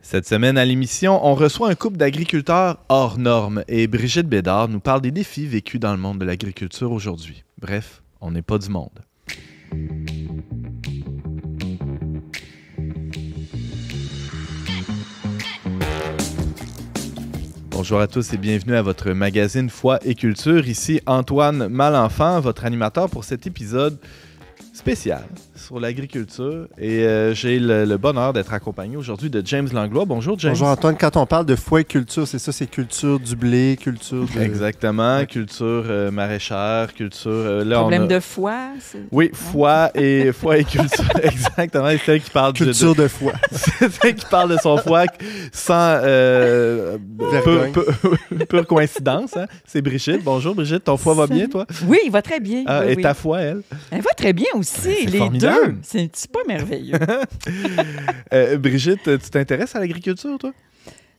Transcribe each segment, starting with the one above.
Cette semaine à l'émission, on reçoit un couple d'agriculteurs hors normes et Brigitte Bédard nous parle des défis vécus dans le monde de l'agriculture aujourd'hui. Bref, on n'est pas du monde. Bonjour à tous et bienvenue à votre magazine Foi et Culture. Ici Antoine Malenfant, votre animateur pour cet épisode spécial sur l'agriculture. Et j'ai le bonheur d'être accompagné aujourd'hui de James Langlois. Bonjour James. Bonjour Antoine. Quand on parle de foi et culture, c'est ça, c'est culture du blé, culture de... Exactement, ouais. Culture maraîchère, culture... Problème de foi. Oui, foi et culture, exactement. C'est celle qui parle culture de foi. C'est celle qui parle de son foie sans pure coïncidence. Hein? C'est Brigitte. Bonjour Brigitte, ton foie va bien toi? Oui, il va très bien. Ah, oui, et oui. ta foi, elle? Elle va très bien aussi, c'est les formidable. deux. C'est pas merveilleux. Brigitte, tu t'intéresses à l'agriculture, toi?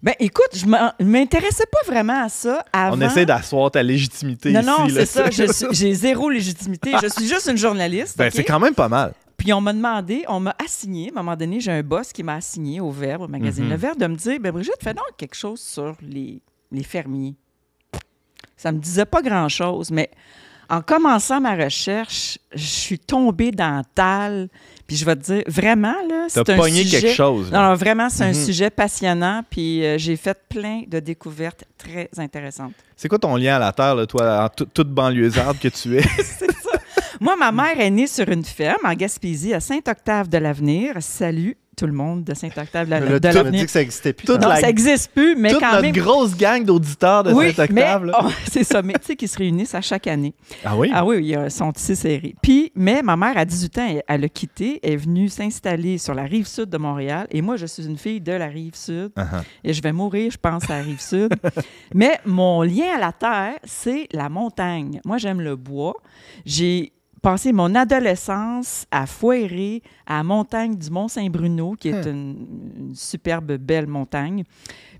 Ben écoute, je m'intéressais pas vraiment à ça avant. On essaie d'asseoir ta légitimité non, ici. Non, là. c'est ça. J'ai zéro légitimité. Je suis juste une journaliste. Ben, okay? C'est quand même pas mal. Puis on m'a demandé, on m'a assigné, à un moment donné, j'ai un boss qui m'a assigné au Verbe, au magazine Le Verbe, de me dire, ben Brigitte, fais donc quelque chose sur les fermiers. Ça me disait pas grand-chose, mais en commençant ma recherche, je suis tombée dans le tal. Puis je vais te dire, vraiment, là, c'est un pogné sujet... quelque chose. Là. Non, vraiment, c'est un sujet passionnant. Puis j'ai fait plein de découvertes très intéressantes. C'est quoi ton lien à la terre, là, toi, en toute banlieusarde que tu es? C'est ça. Moi, ma mère est née sur une ferme en Gaspésie, à Saint-Octave-de-l'Avenir. Salut tout le monde de Saint-Octave-de-l'Avenir. Tu m'as dit que ça n'existait plus. Non, ça n'existe plus, mais toute quand notre même... grosse gang d'auditeurs de Saint-Octave. C'est ça, mais tu sais qu'ils se réunissent à chaque année. Ah oui? Ah oui, ils sont ici serrés. Puis, mais ma mère, à 18 ans, elle a quitté, elle est venue s'installer sur la rive sud de Montréal. Et moi, je suis une fille de la rive sud. Et je vais mourir, je pense, à la rive sud. Mais mon lien à la terre, c'est la montagne. Moi, j'aime le bois. J'ai passé mon adolescence à foirer à la montagne du Mont-Saint-Bruno, qui est une superbe, belle montagne.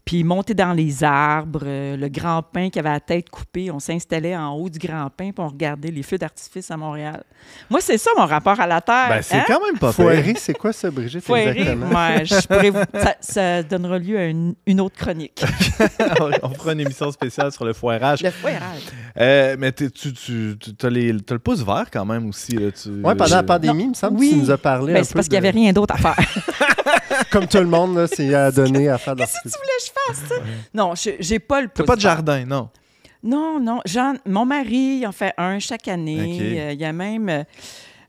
Puis monter dans les arbres, le grand pin qui avait la tête coupée, on s'installait en haut du grand pin puis on regardait les feux d'artifice à Montréal. Moi, c'est ça mon rapport à la terre. Ben, c'est quand même pas foirer, c'est quoi ça, Brigitte? Foirer, exactement? ça donnera lieu à une autre chronique. On fera une émission spéciale sur le foirage. Le foirage. Mais tu as le pouce vert quand même aussi. Oui, pendant la pandémie, il me semble que tu nous as parlé un peu. C'est parce qu'il n'y avait rien d'autre à faire. Comme tout le monde, là, c'est à donner à faire de Qu'est-ce que tu voulais que je fasse, ça? Non, j'ai pas le pouce T'as pas de vert. jardin, non? Non. Mon mari, il en fait un chaque année. Okay. Il y a même...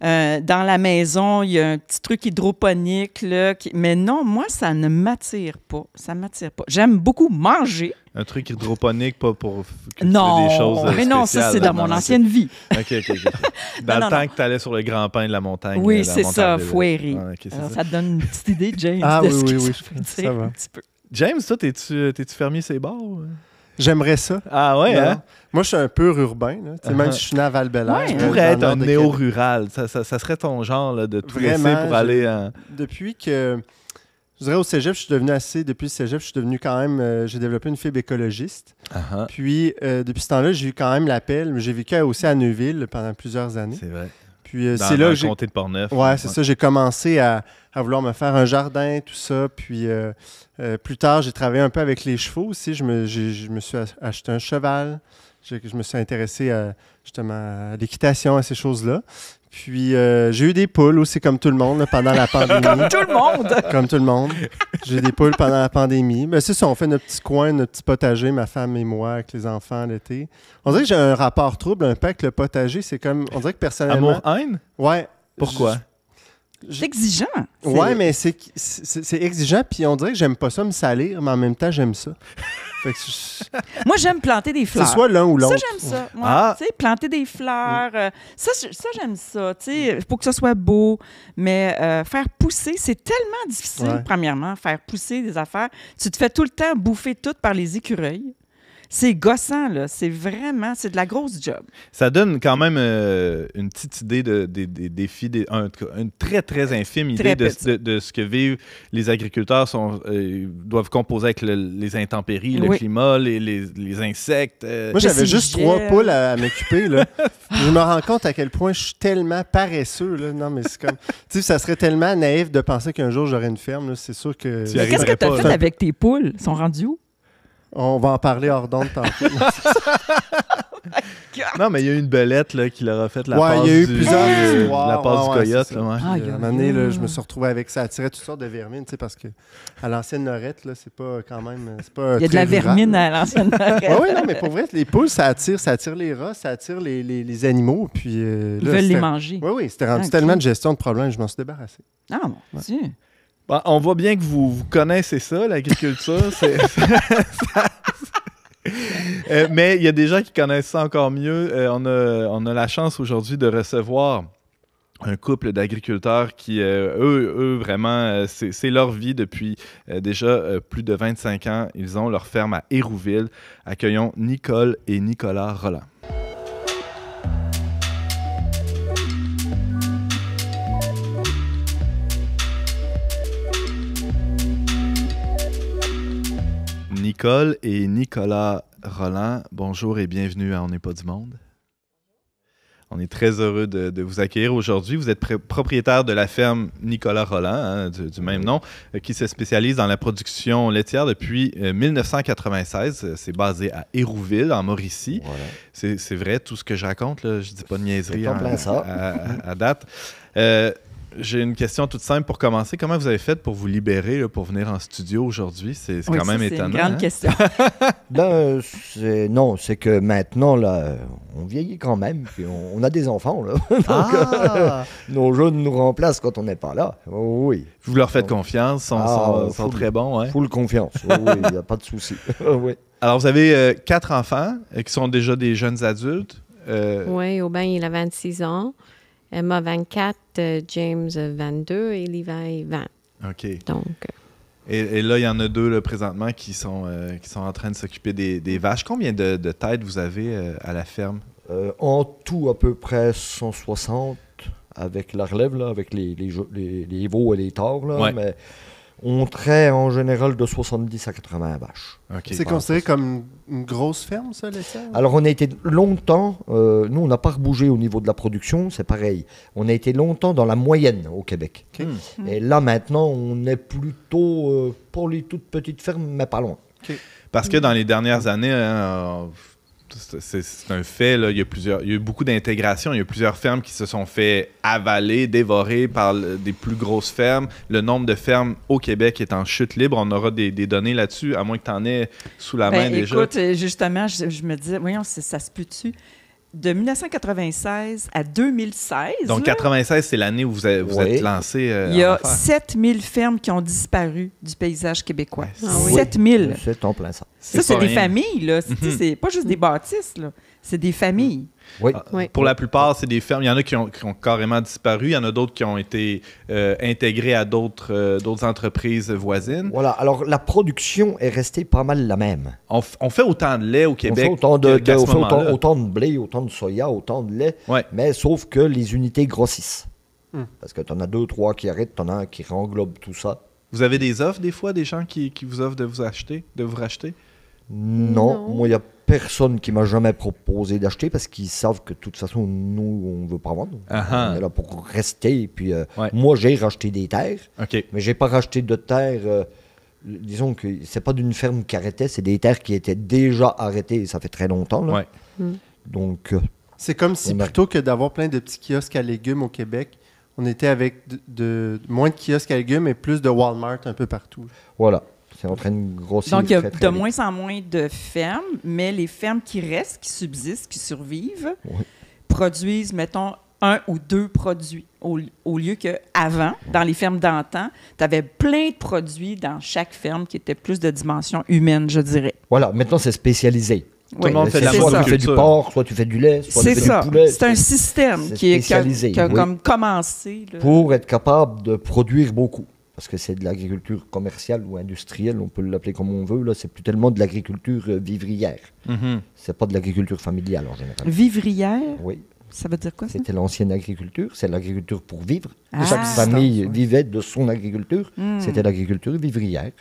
dans la maison, il y a un petit truc hydroponique. Là, mais non, moi, ça ne m'attire pas. Ça m'attire pas. J'aime beaucoup manger. Un truc hydroponique, pas pour cultiver non, des choses mais non, ça, c'est dans mon ancienne vie. OK. Dans le temps que tu allais sur le grand pin de la montagne. Oui, c'est ça, foirer. Ça te donne une petite idée, James, de ce que ça veut dire un petit peu. James, toi, t'es-tu fermier ses bords? J'aimerais ça. Ah ouais, hein? Moi, je suis un peu urbain. Là. Même si je suis né à Val-Bélair. Tu pourrais être un néo-rural. Ça serait ton genre là, de tout laisser pour aller... Depuis que... Je dirais au cégep, je suis devenu depuis le cégep, je suis devenu quand même... j'ai développé une fibre écologiste. Puis, depuis ce temps-là, j'ai eu quand même l'appel. J'ai vécu aussi à Neuville pendant plusieurs années. C'est vrai. Puis, c'est là que j'ai... comté de Portneuf. Ouais, c'est ça. J'ai commencé à vouloir me faire un jardin, tout ça. Puis, plus tard, j'ai travaillé un peu avec les chevaux aussi. Je me suis acheté un cheval. Je me suis intéressé justement à l'équitation, à ces choses-là. Puis, j'ai eu des poules aussi, comme tout le monde, là, pendant la pandémie. Comme tout le monde! Comme tout le monde. J'ai eu des poules pendant la pandémie. Mais c'est ça, on fait notre petit coin, notre petit potager, ma femme et moi, avec les enfants l'été. On dirait que j'ai un rapport trouble un peu avec le potager. C'est comme, on dirait que personnellement... Amour-haine? Ouais. Pourquoi? C'est exigeant. Ouais, mais c'est exigeant, puis on dirait que j'aime pas ça me salir, mais en même temps, j'aime ça. Moi, j'aime planter des fleurs. C'est soit l'un ou l'autre. Ça, j'aime ça. Moi, planter des fleurs, ça, j'aime ça. Pour que ça soit beau, mais faire pousser, c'est tellement difficile, premièrement, faire pousser des affaires. Tu te fais tout le temps bouffer tout par les écureuils. C'est gossant, là. C'est de la grosse job. Ça donne quand même une petite idée des défis, une très, très infime idée de ce que vivent les agriculteurs. Doivent composer avec les intempéries, le climat, les insectes. Moi, j'avais juste 3 poules à m'occuper. Là. Je me rends compte à quel point je suis tellement paresseux. Là. Non, mais c'est comme... Tu sais, ça serait tellement naïf de penser qu'un jour, j'aurais une ferme. Là. C'est sûr que... Qu'est-ce que tu as fait avec tes poules? Ils sont rendus où? On va en parler hors d'onde tantôt. Non, mais il y a eu une belette là, qui leur a fait la passe il y a eu plusieurs histoires. La passe du coyote. Là, à un moment donné, là, je me suis retrouvé avec ça. Ça attirait toutes sortes de vermines, parce que à l'ancienne Norette, là, c'est pas quand même... C'est pas il y a de la vermine à l'ancienne Norette. Oui, non, mais pour vrai, les poules, ça attire les rats, ça attire les animaux. Puis, ils veulent les manger. Oui, c'était rendu tellement de gestion de problèmes, je m'en suis débarrassé. Ah, mon Dieu. Bon, on voit bien que vous connaissez ça, l'agriculture. Mais il y a des gens qui connaissent ça encore mieux. On a la chance aujourd'hui de recevoir un couple d'agriculteurs qui, eux vraiment, c'est leur vie depuis déjà plus de 25 ans. Ils ont leur ferme à Hérouville. Accueillons Nicole et Nicolas Rolland. Nicole et Nicolas Rolland, bonjour et bienvenue à On n'est pas du monde. On est très heureux de vous accueillir aujourd'hui. Vous êtes propriétaire de la ferme Nicolas Rolland, du même nom, qui se spécialise dans la production laitière depuis 1996. C'est basé à Hérouville, en Mauricie. Voilà. C'est vrai, tout ce que je raconte, là, je ne dis pas de niaiserie à date. J'ai une question toute simple pour commencer. Comment vous avez fait pour vous libérer là, pour venir en studio aujourd'hui? C'est quand même étonnant. C'est une grande question. C'est que maintenant, là, on vieillit quand même, puis on a des enfants. Là. Donc, nos jeunes nous remplacent quand on n'est pas là. Oui. Vous leur faites confiance, sont très bons. Ouais. Full confiance, oui, il n'y a pas de souci. Oui. Alors, vous avez 4 enfants qui sont déjà des jeunes adultes. Oui, Aubin, il a 26 ans. Emma, 24, James, 22 et Levi, 20. OK. Donc, et là, il y en a 2 là, présentement qui sont en train de s'occuper des vaches. Combien de têtes vous avez à la ferme? En tout, à peu près 160 avec la relève, là, avec les veaux et les taures. Là, ouais. Mais on traite en général de 70 à 80 vaches. Okay. C'est considéré comme une grosse ferme, ça, laitière? Alors, on a été longtemps... nous, on n'a pas rebougé au niveau de la production, c'est pareil. On a été longtemps dans la moyenne au Québec. Okay. Et là, maintenant, on est plutôt pour les toutes petites fermes, mais pas loin. Okay. Parce que dans les dernières années... c'est un fait, là. Il y a eu beaucoup d'intégration. Il y a plusieurs fermes qui se sont fait avaler, dévorer par des plus grosses fermes. Le nombre de fermes au Québec est en chute libre. On aura des données là-dessus, à moins que tu en aies sous la main déjà. Écoute, justement, je me disais, voyons, ça se peut-tu? De 1996 à 2016. Donc, 96, c'est l'année où vous êtes lancé. Il y a 7000 fermes qui ont disparu du paysage québécois. Ouais, 7000. C'est en plein ça. Ça, c'est des familles, là. C'est pas juste des bâtisses, là. C'est des familles. Oui. Pour la plupart, c'est des fermes. Il y en a qui ont carrément disparu. Il y en a d'autres qui ont été intégrés à d'autres entreprises voisines. Voilà. Alors, la production est restée pas mal la même. On fait autant de lait au Québec. On fait autant de blé, autant de soya, autant de lait. Ouais. Mais sauf que les unités grossissent. Parce que tu en as 2, 3 qui arrêtent, tu en as un qui englobe tout ça. Vous avez des offres, des fois, des gens qui vous offrent de vous racheter? Non. Moi, il n'y a personne qui m'a jamais proposé d'acheter parce qu'ils savent que de toute façon, nous, on ne veut pas vendre. On est là pour rester. Et puis, moi, j'ai racheté des terres, mais je n'ai pas racheté de terres. Disons que ce n'est pas d'une ferme qui arrêtait, c'est des terres qui étaient déjà arrêtées et ça fait très longtemps. Là. Donc, c'est comme si plutôt que d'avoir plein de petits kiosques à légumes au Québec, on était avec moins de kiosques à légumes et plus de Walmart un peu partout. Voilà. C'est en train de grossir. Donc, il y a très de moins en moins de fermes, mais les fermes qui restent, qui subsistent, qui survivent, produisent, mettons, 1 ou 2 produits. Au lieu qu'avant, dans les fermes d'antan, tu avais plein de produits dans chaque ferme qui étaient plus de dimension humaine, je dirais. Voilà, maintenant, c'est spécialisé. Tout le monde fait de la soit tu fais du porc, soit tu fais du lait, soit tu fais du poulet. C'est un système qui a comme commencé. Là. Pour être capable de produire beaucoup. parce que c'est de l'agriculture commerciale ou industrielle, on peut l'appeler comme on veut. Là, c'est plus tellement de l'agriculture vivrière. C'est pas de l'agriculture familiale en général. Vivrière? Oui. Ça veut dire quoi, ça? C'était l'ancienne agriculture, c'est l'agriculture pour vivre. Chaque famille vivait de son agriculture. C'était l'agriculture vivrière.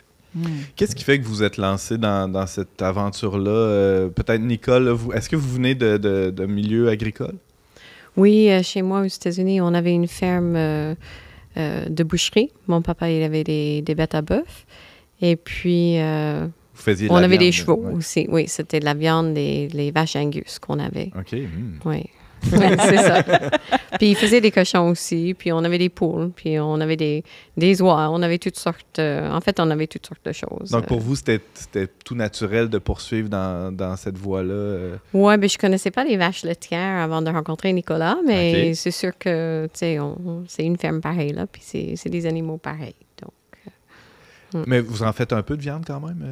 Qu'est-ce qui fait que vous êtes lancé dans cette aventure-là? Peut-être, Nicole, est-ce que vous venez de milieu agricole? Oui, chez moi aux États-Unis, on avait une ferme de boucherie. Mon papa, il avait des bêtes à bœuf. Et puis, on avait des chevaux aussi. Oui, c'était de la viande, les vaches Angus qu'on avait. OK. Oui. Ouais, c'est ça. Puis il faisait des cochons aussi, puis on avait des poules, puis on avait des oies, on avait toutes sortes... en fait, on avait toutes sortes de choses. Donc pour vous, c'était tout naturel de poursuivre dans cette voie-là? Oui, mais je connaissais pas les vaches laitières avant de rencontrer Nicolas, mais c'est sûr que, tu sais, c'est une ferme pareille, là, puis c'est des animaux pareils, donc... Mais vous en faites un peu de viande quand même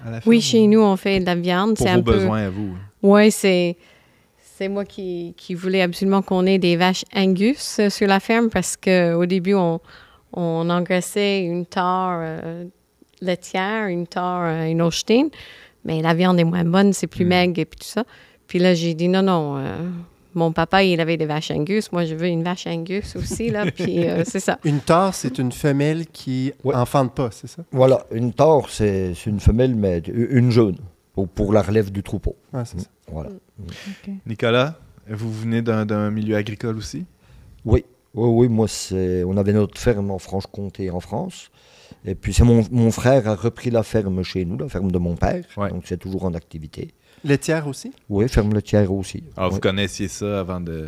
à la ferme? Oui, chez nous, on fait de la viande. Pour vos besoins à vous? Oui, c'est moi qui voulais absolument qu'on ait des vaches Angus sur la ferme parce qu'au début, on engraissait une tare laitière, une tare, une Holstein, mais la viande est moins bonne, c'est plus maigre et puis tout ça. Puis là, j'ai dit non, mon papa, il avait des vaches Angus, moi, je veux une vache Angus aussi, là, puis c'est ça. Une tare, c'est une femelle qui enfante pas, c'est ça? Voilà, une tare, c'est une femelle, mais une jeune. Pour la relève du troupeau. Ah, c'est ça. Voilà. Okay. Nicolas, vous venez d'un milieu agricole aussi? Oui, moi, on avait notre ferme en Franche-Comté, en France. Et puis, c'est mon frère a repris la ferme chez nous, la ferme de mon père. Ouais. Donc, c'est toujours en activité. Laitière aussi? Oui, ferme laitière aussi. Alors, vous connaissiez ça avant de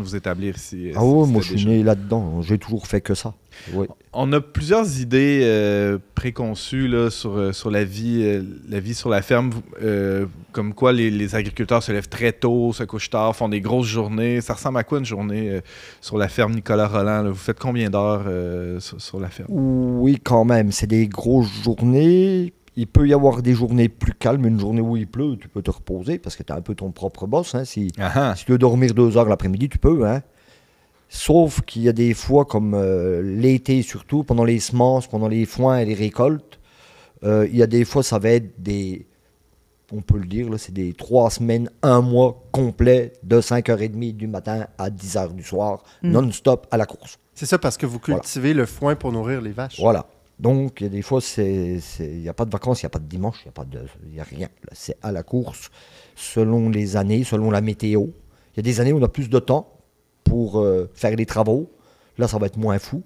vous établir ici? Ah oui, moi, je suis né là-dedans. J'ai toujours fait que ça. Oui. On a plusieurs idées préconçues là, sur la vie sur la ferme, comme quoi les agriculteurs se lèvent très tôt, se couchent tard, font des grosses journées. Ça ressemble à quoi une journée sur la ferme Nicolas Rolland? Là? Vous faites combien d'heures sur la ferme? Oui, quand même. C'est des grosses journées. Il peut y avoir des journées plus calmes, une journée où il pleut, tu peux te reposer parce que tu es un peu ton propre boss. Hein. Si tu veux dormir 2 heures l'après-midi, tu peux. Hein. Sauf qu'il y a des fois, comme l'été surtout, pendant les semences, pendant les foins et les récoltes, il y a des fois, ça va être on peut le dire, là, c'est des 3 semaines, 1 mois complet de 5h30 du matin à 10h du soir, non-stop à la course. C'est ça, parce que vous cultivez le foin pour nourrir les vaches. Voilà. Donc, il y a des fois, il n'y a pas de vacances, il n'y a pas de dimanche, il n'y a rien. C'est à la course, selon les années, selon la météo. Il y a des années où on a plus de temps pour faire les travaux. Là, ça va être moins fou.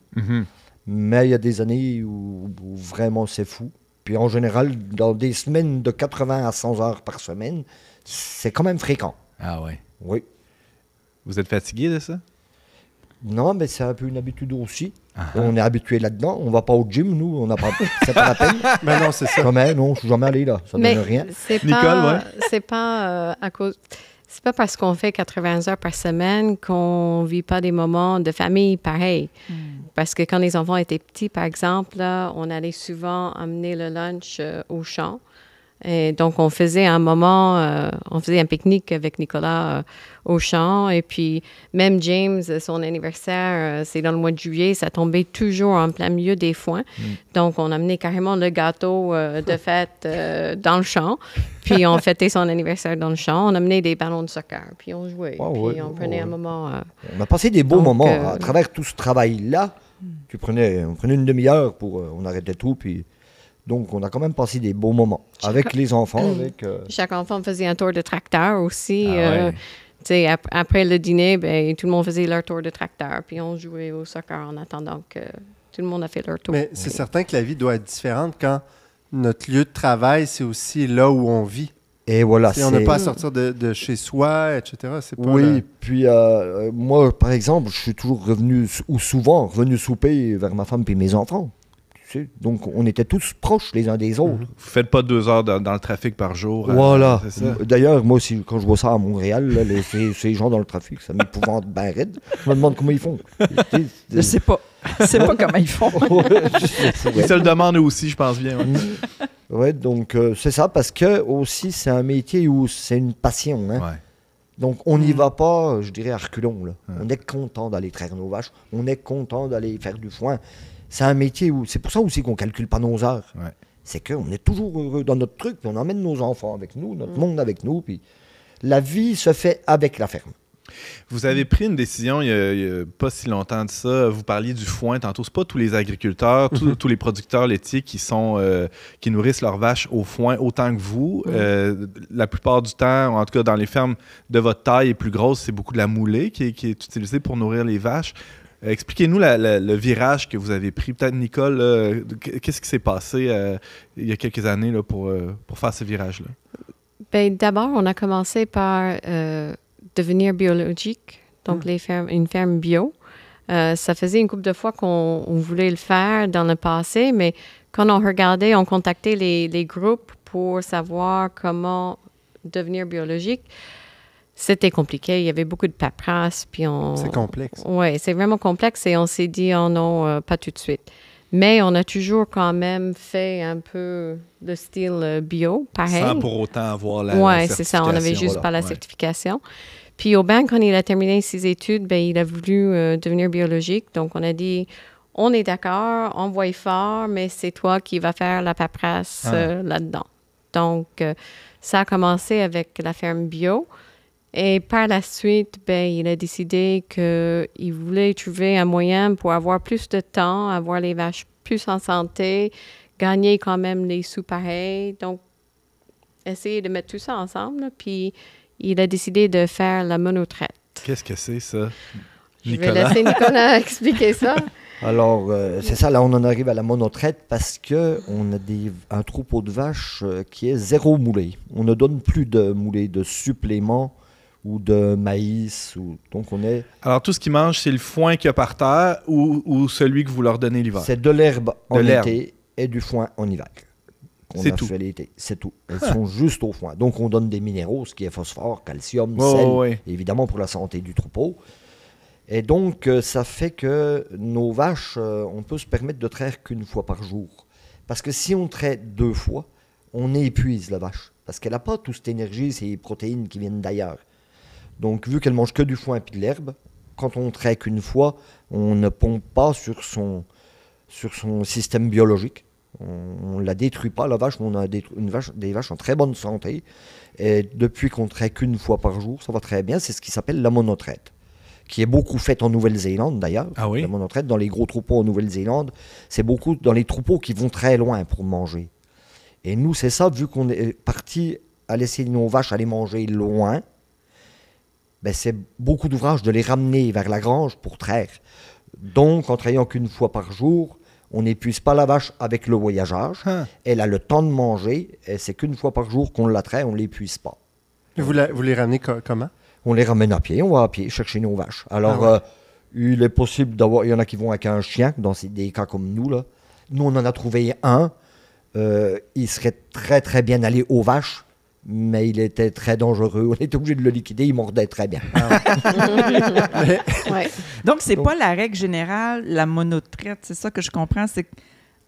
Mais il y a des années où vraiment c'est fou. Puis en général, dans des semaines de 80 à 100 heures par semaine, c'est quand même fréquent. Ah ouais? Oui. Vous êtes fatigué de ça? Non, mais c'est un peu une habitude aussi. On est habitué là-dedans. On ne va pas au gym, nous. On n'a pas... C'est pas la peine. Mais non, c'est ça. Jamais, non, je ne suis jamais allé là. Ça ne donne rien. Nicole, c'est pas à cause... C'est pas parce qu'on fait 80 heures par semaine qu'on vit pas des moments de famille pareils. Parce que quand les enfants étaient petits, par exemple, là, on allait souvent amener le lunch au champ. Et donc, on faisait un moment, on faisait un pique-nique avec Nicolas au champ. Et puis, même James, son anniversaire, c'est dans le mois de juillet, ça tombait toujours en plein milieu des foins. Donc, on amenait carrément le gâteau de fête dans le champ. Puis, on fêtait son anniversaire dans le champ. On amenait des ballons de soccer. Puis, on jouait. Puis, on prenait un moment... on a passé des beaux moments. À travers tout ce travail-là, on prenait une demi-heure pour... on arrêtait tout, puis... Donc, on a quand même passé des beaux moments avec les enfants. Chaque enfant faisait un tour de tracteur aussi. Après le dîner, tout le monde faisait leur tour de tracteur. Puis on jouait au soccer en attendant que tout le monde a fait leur tour. Mais c'est certain que la vie doit être différente quand notre lieu de travail, c'est aussi là où on vit. Et voilà. On n'a pas à sortir de chez soi, etc. Puis moi, par exemple, je suis toujours souvent revenu souper vers ma femme et mes enfants. Donc, on était tous proches les uns des autres. Vous ne faites pas 2 heures dans le trafic par jour. Voilà. D'ailleurs, moi aussi, quand je vois ça à Montréal, là, ces gens dans le trafic, ça m'épouvante bien raide. Je me demande comment ils font. Je sais pas. Je sais pas comment ils font. Ils se le demandent aussi, je pense bien. Ouais, donc c'est ça, parce que aussi, c'est un métier où c'est une passion. Hein? Ouais. Donc, on n'y va pas, je dirais, à reculons. Là. On est content d'aller traire nos vaches. On est content d'aller faire du foin. c'est un métier où... C'est pour ça aussi qu'on ne calcule pas nos heures. Ouais. C'est qu'on est toujours heureux dans notre truc, puis on emmène nos enfants avec nous, notre monde avec nous, puis la vie se fait avec la ferme. Vous avez pris une décision il y a pas si longtemps de ça. Vous parliez du foin tantôt. C'est pas tous les agriculteurs, tous les producteurs laitiers qui nourrissent leurs vaches au foin autant que vous. La plupart du temps, en tout cas dans les fermes de votre taille et plus grosses, c'est beaucoup de la moulée qui est utilisée pour nourrir les vaches. Expliquez-nous le virage que vous avez pris. Peut-être, Nicole, qu'est-ce qui s'est passé il y a quelques années là, pour faire ce virage-là? Bien, d'abord, on a commencé par devenir biologique, donc une ferme bio. Ça faisait une couple de fois qu'on voulait le faire dans le passé, mais quand on regardait, on contactait les groupes pour savoir comment devenir biologique. C'était compliqué, il y avait beaucoup de paperasse. C'est complexe. Oui, c'est vraiment complexe et on s'est dit, oh non, pas tout de suite. Mais on a toujours quand même fait un peu de style bio, pareil. Sans pour autant avoir la certification. certification. Oui, c'est ça, on n'avait juste pas la certification. Puis au banc, quand il a terminé ses études, ben, il a voulu devenir biologique. Donc on a dit, on est d'accord, on voit fort, mais c'est toi qui vas faire la paperasse là-dedans. Donc ça a commencé avec la ferme bio. Et par la suite, ben, il a décidé qu'il voulait trouver un moyen pour avoir plus de temps, avoir les vaches plus en santé, gagner quand même les sous pareils. Donc, essayer de mettre tout ça ensemble. Là, puis, il a décidé de faire la monotraite. Qu'est-ce que c'est, ça, Nicolas? Je vais laisser Nicolas expliquer ça. Alors, c'est ça, là, on en arrive à la monotraite parce qu'on a un troupeau de vaches qui est zéro moulé. On ne donne plus de moulé, de supplément ou de maïs. Donc, on est... Alors, tout ce qu'ils mangent, c'est le foin qu'il y a par terre ou celui que vous leur donnez l'hiver? C'est de l'herbe en été et du foin en hiver. C'est tout. C'est tout. Elles sont juste au foin. Donc, on donne des minéraux, ce qui est phosphore, calcium, sel, évidemment pour la santé du troupeau. Et donc, ça fait que nos vaches, on peut se permettre de traire qu'une fois par jour. Parce que si on traite 2 fois, on épuise la vache. Parce qu'elle n'a pas toute cette énergie, ces protéines qui viennent d'ailleurs. Donc, vu qu'elle mange que du foin et de l'herbe, quand on traite qu'une fois, on ne pompe pas sur son système biologique. On ne la détruit pas, la vache. On a des vaches en très bonne santé. Et depuis qu'on traite qu'une fois par jour, ça va très bien. C'est ce qui s'appelle la monotraite, qui est beaucoup faite en Nouvelle-Zélande d'ailleurs. Ah oui? La monotraite, dans les gros troupeaux en Nouvelle-Zélande, c'est beaucoup dans les troupeaux qui vont très loin pour manger. Et nous, c'est ça, vu qu'on est parti à laisser nos vaches aller manger loin, ben c'est beaucoup d'ouvrage de les ramener vers la grange pour traire. Donc, en trayant qu'une fois par jour, on n'épuise pas la vache avec le voyageage. Elle a le temps de manger, et c'est qu'une fois par jour qu'on la traite, on ne l'épuise pas. Vous les ramenez comment? On les ramène à pied, on va à pied chercher nos vaches. Alors, il est possible d'avoir... Il y en a qui vont avec un chien, dans des cas comme nous, là. Nous, on en a trouvé un. Il serait très, très bien allé aux vaches, mais il était très dangereux. On était obligé de le liquider, il mordait très bien. Donc, c'est pas la règle générale, la monotraite. C'est ça que je comprends, c'est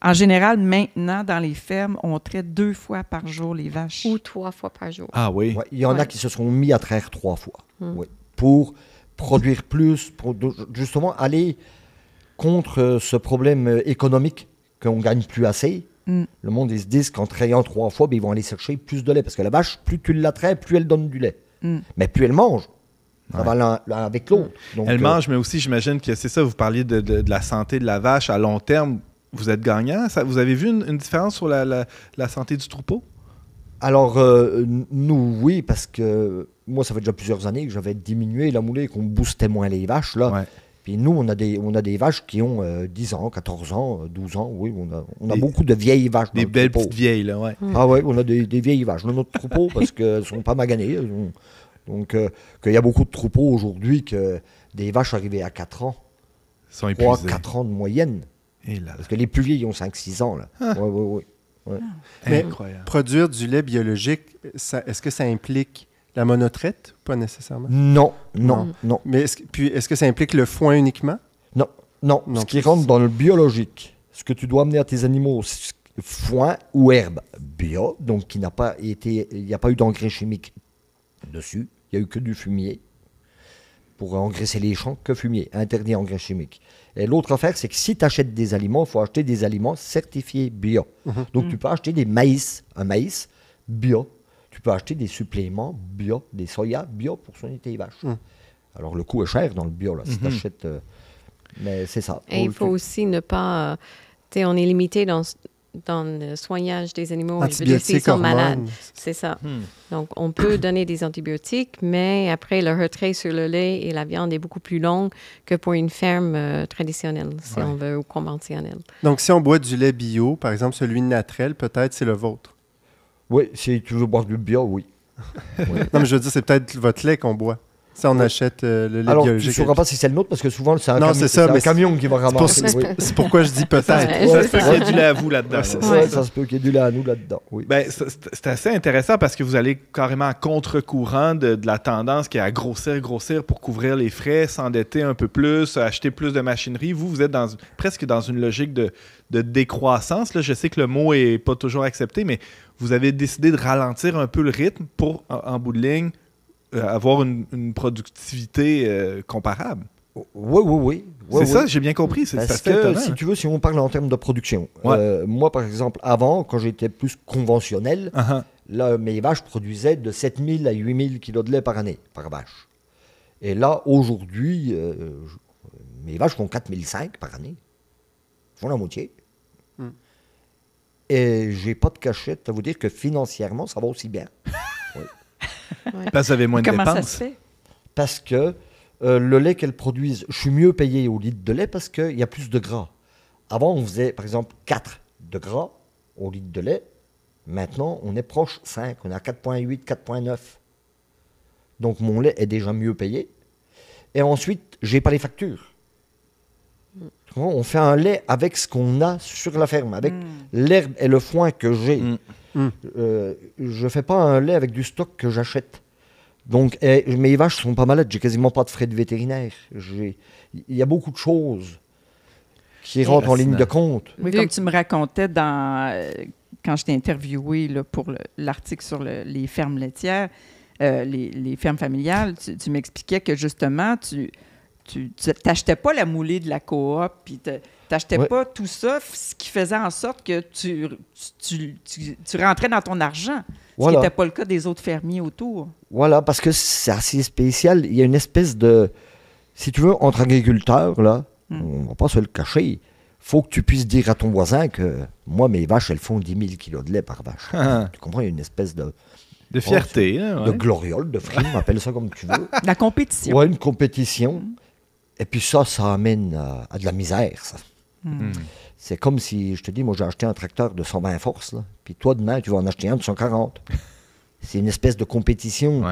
qu'en général, maintenant, dans les fermes, on traite 2 fois par jour les vaches. Ou 3 fois par jour. Ah oui? Ouais, il y en a qui se sont mis à traire 3 fois. Oui, pour produire plus, pour justement aller contre ce problème économique qu'on ne gagne plus assez. Le monde, ils se disent qu'en trayant 3 fois, ben, ils vont aller chercher plus de lait. Parce que la vache, plus tu la traites, plus elle donne du lait. Mais plus elle mange. Ça va l'un avec l'autre. Donc, elle mange, mais aussi, j'imagine que c'est ça, vous parliez de la santé de la vache à long terme. Vous êtes gagnant. Vous avez vu une différence sur la santé du troupeau? Alors, nous, oui, parce que moi, ça fait déjà plusieurs années que j'avais diminué la moulée et qu'on boostait moins les vaches. Là. Ouais. Puis nous, on a des vaches qui ont 10 ans, 14 ans, 12 ans. Oui, on a beaucoup de vieilles vaches. Des belles petites vieilles, là, ouais. Ah ouais, on a des vieilles vaches dans notre troupeau parce qu'elles ne sont pas maganées. Donc, qu'il y a beaucoup de troupeaux aujourd'hui que des vaches arrivées à 4 ans, 3-4 ans de moyenne. Et là. Parce que les plus vieilles ont 5-6 ans. Là. Ouais. Mais incroyable. Produire du lait biologique, est-ce que ça implique la monotraite? Pas nécessairement. Non. Mais est-ce que ça implique le foin uniquement? Non. Ce qui rentre dans le biologique, ce que tu dois amener à tes animaux, c'est foin ou herbe bio, donc il n'y a pas eu d'engrais chimiques dessus, il n'y a eu que du fumier. pour engraisser les champs que fumier, interdit engrais chimiques. Et l'autre affaire, c'est que si tu achètes des aliments, il faut acheter des aliments certifiés bio. Donc, tu peux acheter un maïs bio. Tu peux acheter des suppléments bio, des soya bio pour soigner tes vaches. Alors, le coût est cher dans le bio, là, si tu achètes... mais c'est ça. Et il faut aussi ne pas... on est limité dans le soignage des animaux. Antibiotiques, sont malades. C'est ça. Donc, on peut donner des antibiotiques, mais après, le retrait sur le lait et la viande est beaucoup plus long que pour une ferme traditionnelle, si on veut, ou conventionnelle. Donc, si on boit du lait bio, par exemple, celui naturel, peut-être c'est le vôtre. Oui, si tu veux boire du bio, oui. Non, mais je veux dire, c'est peut-être votre lait qu'on boit. Si on achète le lait alors, biologique. Alors, tu ne sauras pas si c'est le nôtre, parce que souvent, c'est un camion qui va ramasser. C'est pourquoi je dis peut-être. Ça se peut qu'il y ait du lait à vous là-dedans. Ça se peut qu'il y ait du lait à nous là-dedans, oui. Ben, c'est assez intéressant parce que vous allez carrément à contre-courant de la tendance qui est à grossir pour couvrir les frais, s'endetter un peu plus, acheter plus de machinerie. Vous êtes presque dans une logique de décroissance. Là, je sais que le mot n'est pas toujours accepté, mais vous avez décidé de ralentir un peu le rythme pour, en bout de ligne, avoir une productivité comparable. Oui. C'est ça, j'ai bien compris. Parce que, si tu veux, si on parle en termes de production, moi, par exemple, avant, quand j'étais plus conventionnel, là, mes vaches produisaient de 7000 à 8000 kilos de lait par année, par vache. Et là, aujourd'hui, mes vaches font 4005 par année. Ils font la moitié. Et j'ai pas de cachette à vous dire que financièrement, ça va aussi bien. Oui. Parce que vous avez moins de dépenses. Comment ça se fait? Parce que le lait qu'elles produisent, je suis mieux payé au litre de lait parce qu'il y a plus de gras. Avant, on faisait, par exemple, 4 de gras au litre de lait. Maintenant, on est proche 5. On est à 4,8, 4,9. Donc, mon lait est déjà mieux payé. Et ensuite, je n'ai pas les factures. On fait un lait avec ce qu'on a sur la ferme, avec l'herbe et le foin que j'ai. Je ne fais pas un lait avec du stock que j'achète. Donc, mes vaches ne sont pas malades. J'ai quasiment pas de frais de vétérinaire. Il y a beaucoup de choses qui rentrent en ligne de compte. Oui, comme tu me racontais quand je t'ai interviewé là, pour l'article sur les fermes laitières, les fermes familiales, tu m'expliquais que justement, tu n'achetais pas la moulée de la coop, puis tu n'achetais pas tout ça, ce qui faisait en sorte que tu rentrais dans ton argent, ce qui n'était pas le cas des autres fermiers autour. Voilà, parce que c'est assez spécial. Il y a une espèce de... Si tu veux, entre agriculteurs, là, on ne va pas se le cacher, il faut que tu puisses dire à ton voisin que moi, mes vaches, elles font 10 000 kilos de lait par vache. Tu comprends? Il y a une espèce de fierté. De gloriole, de frime, appelle ça comme tu veux. La compétition. Oui, une compétition. Et puis ça amène à de la misère, ça. C'est comme si, je te dis, moi j'ai acheté un tracteur de 120 forces, là, puis toi demain tu vas en acheter un de 140. C'est une espèce de compétition,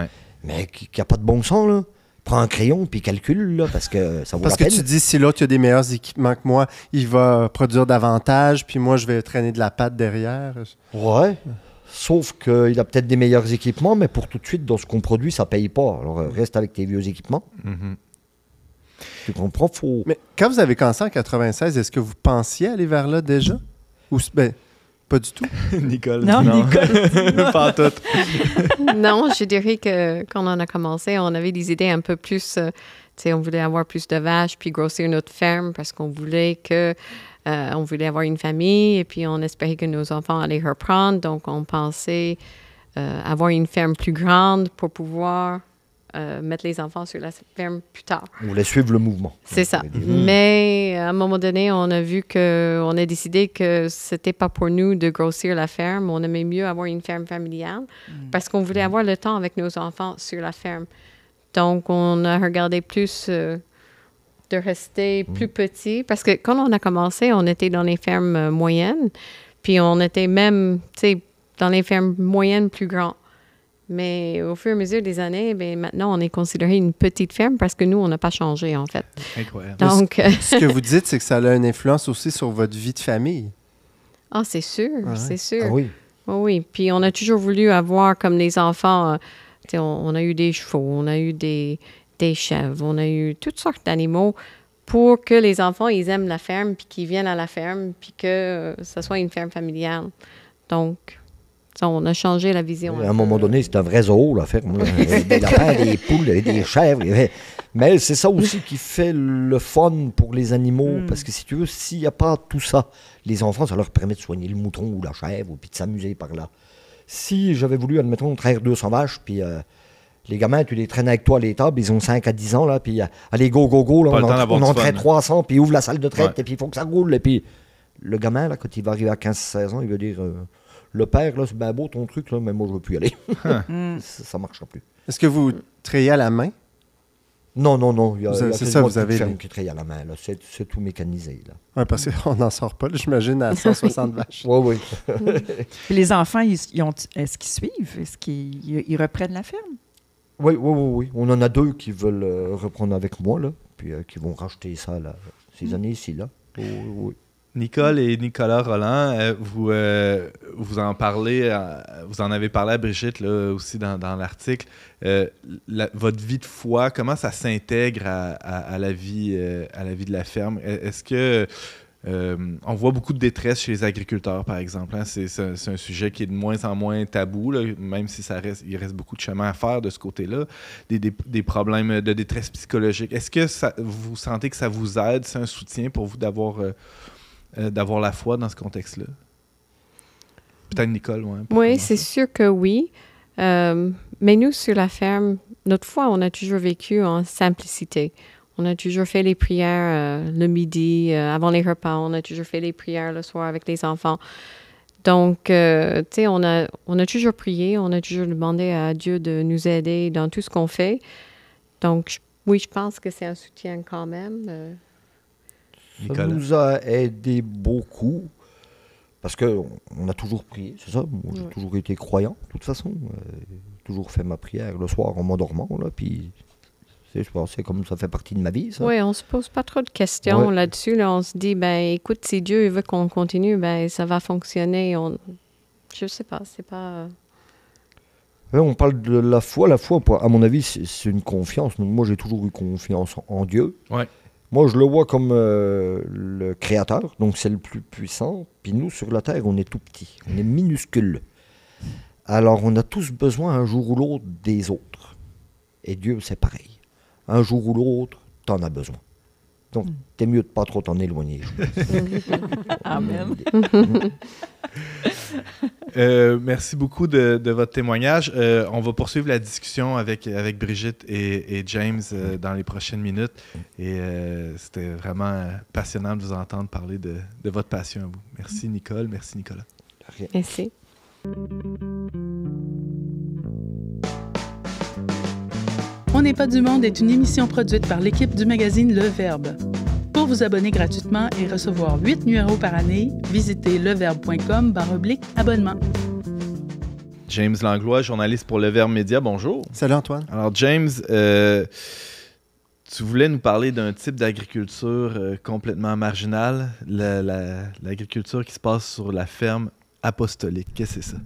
mais qui n'a pas de bon sens, là. Prends un crayon puis calcule, là, parce que ça vaut la peine. Parce que tu dis, si l'autre a des meilleurs équipements que moi, il va produire davantage, puis moi je vais traîner de la pâte derrière. Ouais. Sauf qu'il a peut-être des meilleurs équipements, mais pour tout de suite, dans ce qu'on produit, ça ne paye pas. Alors reste avec tes vieux équipements. Tu comprends? Mais quand vous avez commencé en 96, est-ce que vous pensiez aller vers là déjà? Ou pas du tout? Nicole. Non. Nicole. Pas en tout. Non, je dirais que quand on a commencé, on avait des idées un peu plus... on voulait avoir plus de vaches, puis grossir notre ferme parce qu'on voulait on voulait avoir une famille, et puis on espérait que nos enfants allaient reprendre. Donc, on pensait avoir une ferme plus grande pour pouvoir... mettre les enfants sur la ferme plus tard. On voulait suivre le mouvement. C'est ça. Mais à un moment donné, on a décidé que c'était pas pour nous de grossir la ferme. On aimait mieux avoir une ferme familiale parce qu'on voulait avoir le temps avec nos enfants sur la ferme. Donc, on a regardé plus de rester plus petit parce que quand on a commencé, on était dans les fermes moyennes, puis on était même, dans les fermes moyennes plus grandes. Mais au fur et à mesure des années, maintenant, on est considéré une petite ferme parce que nous, on n'a pas changé, en fait. Incroyable. Donc, ce que vous dites, c'est que ça a une influence aussi sur votre vie de famille. Ah, c'est sûr, c'est sûr. Ah oui. Oui. Puis on a toujours voulu avoir, comme les enfants, on a eu des chevaux, on a eu des chèvres, on a eu toutes sortes d'animaux pour que les enfants, ils aiment la ferme, puis qu'ils viennent à la ferme, puis que ça soit une ferme familiale. Donc... on a changé la vision. À un moment donné, c'était un vrai zoo, la ferme. Des lapins, des poules, des chèvres. Mais c'est ça aussi qui fait le fun pour les animaux. Parce que si tu veux, s'il n'y a pas tout ça, les enfants, ça leur permet de soigner le mouton ou la chèvre, puis de s'amuser par là. Si j'avais voulu, admettons, traire 200 vaches, puis les gamins, tu les traînes avec toi à l'étable, ils ont 5 à 10 ans, là, puis allez, go, là, on en traite 300, puis ouvre la salle de traite, et puis il faut que ça roule. Et puis le gamin, là, quand il va arriver à 15-16 ans, il va dire le père, là, c'est bien beau ton truc, là, mais moi, je ne veux plus y aller. Ça ne marchera plus. Est-ce que vous trayez à la main? Non. C'est ça, vous avez ferme qui traille à la main. Là. C'est tout mécanisé. Oui, parce qu'on n'en sort pas, là, j'imagine, à 160 vaches. Oui. Les enfants, est-ce qu'ils suivent? Est-ce qu'ils reprennent la ferme? Oui. On en a 2 qui veulent reprendre avec moi, là, puis qui vont racheter ça là, ces années-ci. Là. Oui. Nicole et Nicolas Rolland, vous en parlez, vous en avez parlé à Brigitte là, aussi dans l'article. Votre vie de foi, comment ça s'intègre à la vie de la ferme? Est-ce que on voit beaucoup de détresse chez les agriculteurs, par exemple. Hein? C'est un sujet qui est de moins en moins tabou, là, même si il reste beaucoup de chemin à faire de ce côté-là. Des problèmes de détresse psychologique. Est-ce que vous sentez que ça vous aide? C'est un soutien pour vous d'avoir la foi dans ce contexte-là? Peut-être Nicole, ouais. Oui, c'est sûr que oui. Mais nous, sur la ferme, notre foi, on a toujours vécu en simplicité. On a toujours fait les prières le midi, avant les repas. On a toujours fait les prières le soir avec les enfants. Donc, tu sais, on a toujours prié. On a toujours demandé à Dieu de nous aider dans tout ce qu'on fait. Donc, oui, je pense que c'est un soutien quand même. Ça nous a aidé beaucoup. Parce qu'on a toujours prié, c'est ça. Moi, j'ai toujours été croyant, de toute façon. Toujours fait ma prière le soir en m'endormant, là, puis je pense que c'est comme ça fait partie de ma vie, ça. Oui, on se pose pas trop de questions là-dessus. Là. On se dit, ben écoute, si Dieu veut qu'on continue, ben ça va fonctionner. Je sais pas, c'est pas... On parle de la foi. La foi, à mon avis, c'est une confiance. Moi, j'ai toujours eu confiance en Dieu. Ouais. Moi, je le vois comme le créateur, donc c'est le plus puissant. Puis nous, sur la Terre, on est tout petit, on est minuscule. Alors, on a tous besoin, un jour ou l'autre, des autres. Et Dieu, c'est pareil. Un jour ou l'autre, t'en as besoin. Donc, t'es mieux de pas trop t'en éloigner. Amen. Merci beaucoup de votre témoignage. On va poursuivre la discussion avec Brigitte et James dans les prochaines minutes. Et c'était vraiment passionnant de vous entendre parler de votre passion à vous. Merci Nicole, merci Nicolas. Merci. On n'est pas du monde est une émission produite par l'équipe du magazine Le Verbe. Pour vous abonner gratuitement et recevoir 8 numéros par année, visitez leverbe.com/abonnement. James Langlois, journaliste pour Le Verbe Média, bonjour. Salut Antoine. Alors James, tu voulais nous parler d'un type d'agriculture complètement marginal, l'agriculture qui se passe sur la ferme apostolique. Qu'est-ce que c'est ça?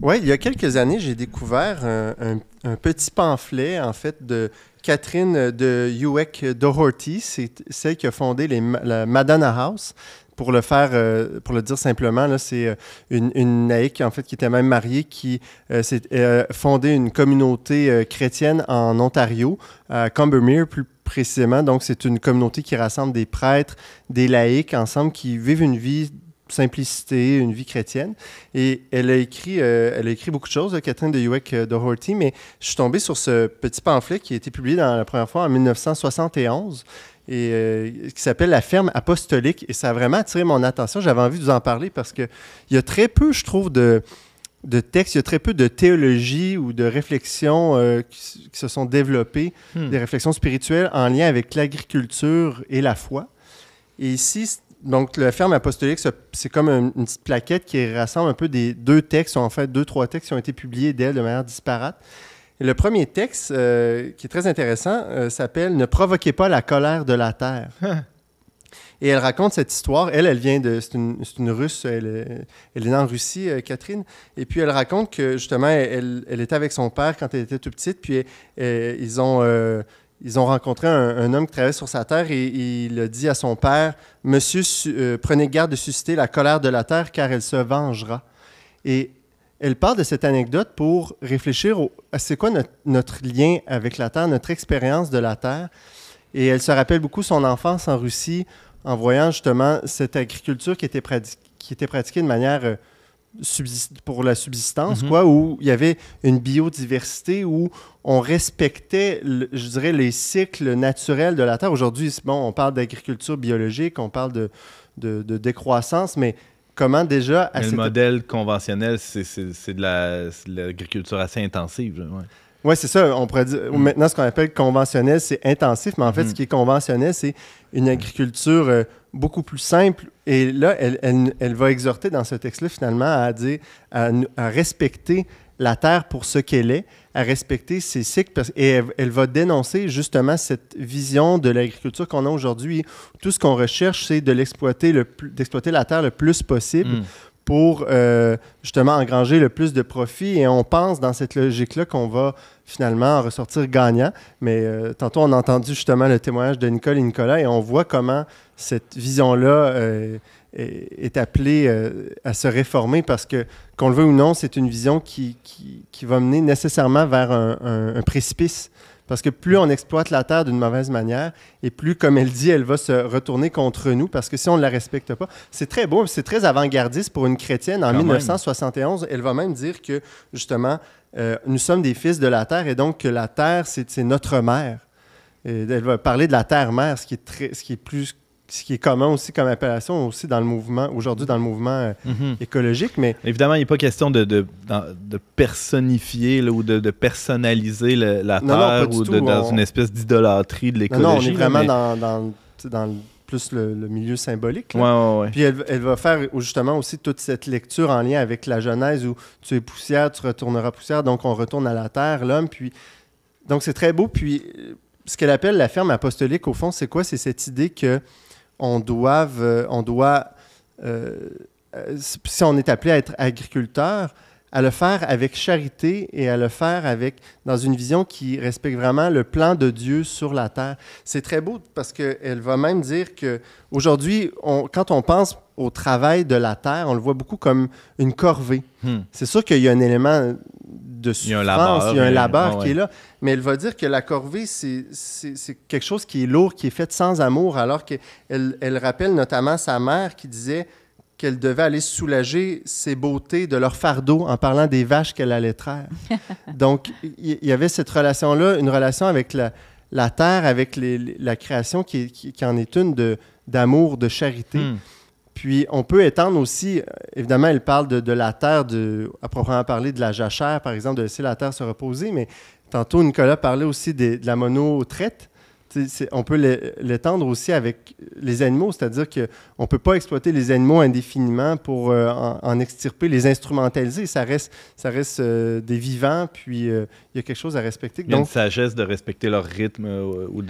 Oui, il y a quelques années, j'ai découvert un petit pamphlet, en fait, de Catherine de Ueck Doherty. C'est celle qui a fondé la Madonna House. Pour le dire simplement, là, c'est une laïque, en fait, qui était même mariée, qui s'est fondé une communauté chrétienne en Ontario, à Combermere plus précisément. Donc, c'est une communauté qui rassemble des prêtres, des laïcs ensemble, qui vivent une vie simplicité, une vie chrétienne. Et elle a écrit beaucoup de choses, Catherine de Ueck Doherty, mais je suis tombé sur ce petit pamphlet qui a été publié la première fois en 1971 et qui s'appelle « La ferme apostolique ». Et ça a vraiment attiré mon attention. J'avais envie de vous en parler parce qu'il y a très peu, je trouve, de textes, il y a très peu de théologie ou de réflexions qui se sont développées, des réflexions spirituelles en lien avec l'agriculture et la foi. Et ici, donc, la ferme apostolique, c'est comme une petite plaquette qui rassemble un peu des 2 textes, en fait 2-3 textes qui ont été publiés d'elle de manière disparate. Et le premier texte, qui est très intéressant, s'appelle « Ne provoquez pas la colère de la terre ». Et elle raconte cette histoire. Elle vient c'est une Russe, elle est née en Russie, Catherine. Et puis, elle raconte que, justement, elle était avec son père quand elle était toute petite, puis ils ont rencontré un homme qui travaillait sur sa terre et il a dit à son père « Monsieur, prenez garde de susciter la colère de la terre car elle se vengera. » Et elle parle de cette anecdote pour réfléchir à c'est quoi notre lien avec la Terre, notre expérience de la Terre. Et elle se rappelle beaucoup son enfance en Russie en voyant justement cette agriculture qui était pratiquée de manière pour la subsistance, où il y avait une biodiversité, où on respectait, je dirais, les cycles naturels de la Terre. Aujourd'hui, on parle d'agriculture biologique, on parle de décroissance, mais comment déjà... Mais le modèle conventionnel, c'est de l'agriculture assez intensive. Oui, c'est ça. On pourrait dire, maintenant, ce qu'on appelle conventionnel, c'est intensif, mais en fait, ce qui est conventionnel, c'est une agriculture beaucoup plus simple. Et là, elle va exhorter dans ce texte-là, finalement, à respecter la Terre pour ce qu'elle est, à respecter ses cycles. Et elle va dénoncer justement cette vision de l'agriculture qu'on a aujourd'hui. Tout ce qu'on recherche, c'est d'exploiter la Terre le plus possible pour justement engranger le plus de profit. Et on pense dans cette logique-là qu'on va finalement en ressortir gagnant. Mais tantôt, on a entendu justement le témoignage de Nicole et Nicolas et on voit comment cette vision-là est appelée à se réformer parce que, qu'on le veuille ou non, c'est une vision qui va mener nécessairement vers un précipice. Parce que plus on exploite la Terre d'une mauvaise manière, et plus, comme elle dit, elle va se retourner contre nous, parce que si on ne la respecte pas, c'est très beau, c'est très avant-gardiste pour une chrétienne. En 1971, elle va même dire que, justement, nous sommes des fils de la Terre, et donc que la Terre, c'est notre mère. Et elle va parler de la Terre-mère, ce qui est commun aussi comme appellation aussi dans le mouvement, aujourd'hui dans le mouvement écologique. Mais évidemment, il n'est pas question de personnifier là, ou de personnaliser la Terre ou dans une espèce d'idolâtrie de l'écologie. Non, on est vraiment dans plus le milieu symbolique. Ouais. Puis elle va faire justement aussi toute cette lecture en lien avec la Genèse où tu es poussière, tu retourneras poussière, donc on retourne à la Terre, l'homme. Puis donc c'est très beau. Puis ce qu'elle appelle la ferme apostolique, au fond, c'est quoi? C'est cette idée que on doit, si on est appelé à être agriculteur, à le faire avec charité et à le faire dans une vision qui respecte vraiment le plan de Dieu sur la terre. C'est très beau parce qu'elle va même dire qu'aujourd'hui, quand on pense au travail de la terre, on le voit beaucoup comme une corvée. C'est sûr qu'il y a un élément de souffrance, il y a un labeur qui est là, mais elle va dire que la corvée, c'est quelque chose qui est lourd, qui est fait sans amour, alors qu'elle rappelle notamment sa mère qui disait qu'elle devait aller soulager ses beautés de leur fardeau en parlant des vaches qu'elle allait traire. Donc, il y avait cette relation-là, une relation avec la terre, avec la création qui en est une d'amour, de charité. Puis, on peut étendre aussi, évidemment, elle parle de la terre, à proprement parler de la jachère, par exemple, de laisser la terre se reposer, mais tantôt, Nicolas parlait aussi de la monotraite. On peut l'étendre aussi avec les animaux, c'est-à-dire qu'on ne peut pas exploiter les animaux indéfiniment pour en extirper, les instrumentaliser. Ça reste des vivants, puis il y a quelque chose à respecter. Il y a une sagesse de respecter leur rythme ou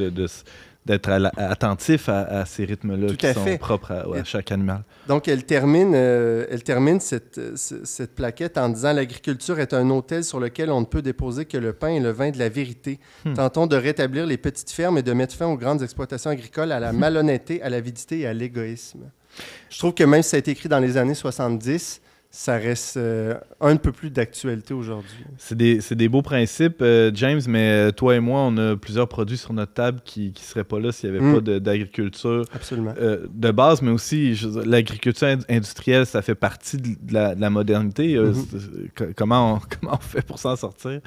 d'être attentif à ces rythmes-là qui sont propres à chaque animal. Donc, elle termine cette plaquette en disant « L'agriculture est un autel sur lequel on ne peut déposer que le pain et le vin de la vérité. Tentons de rétablir les petites fermes et de mettre fin aux grandes exploitations agricoles, à la malhonnêteté, à l'avidité et à l'égoïsme. » Je trouve que même si ça a été écrit dans les années 70, ça reste un peu plus d'actualité aujourd'hui. C'est des beaux principes, James, mais toi et moi, on a plusieurs produits sur notre table qui ne seraient pas là s'il n'y avait pas d'agriculture de base, mais aussi l'agriculture industrielle, ça fait partie de la modernité. Comment on fait pour s'en sortir?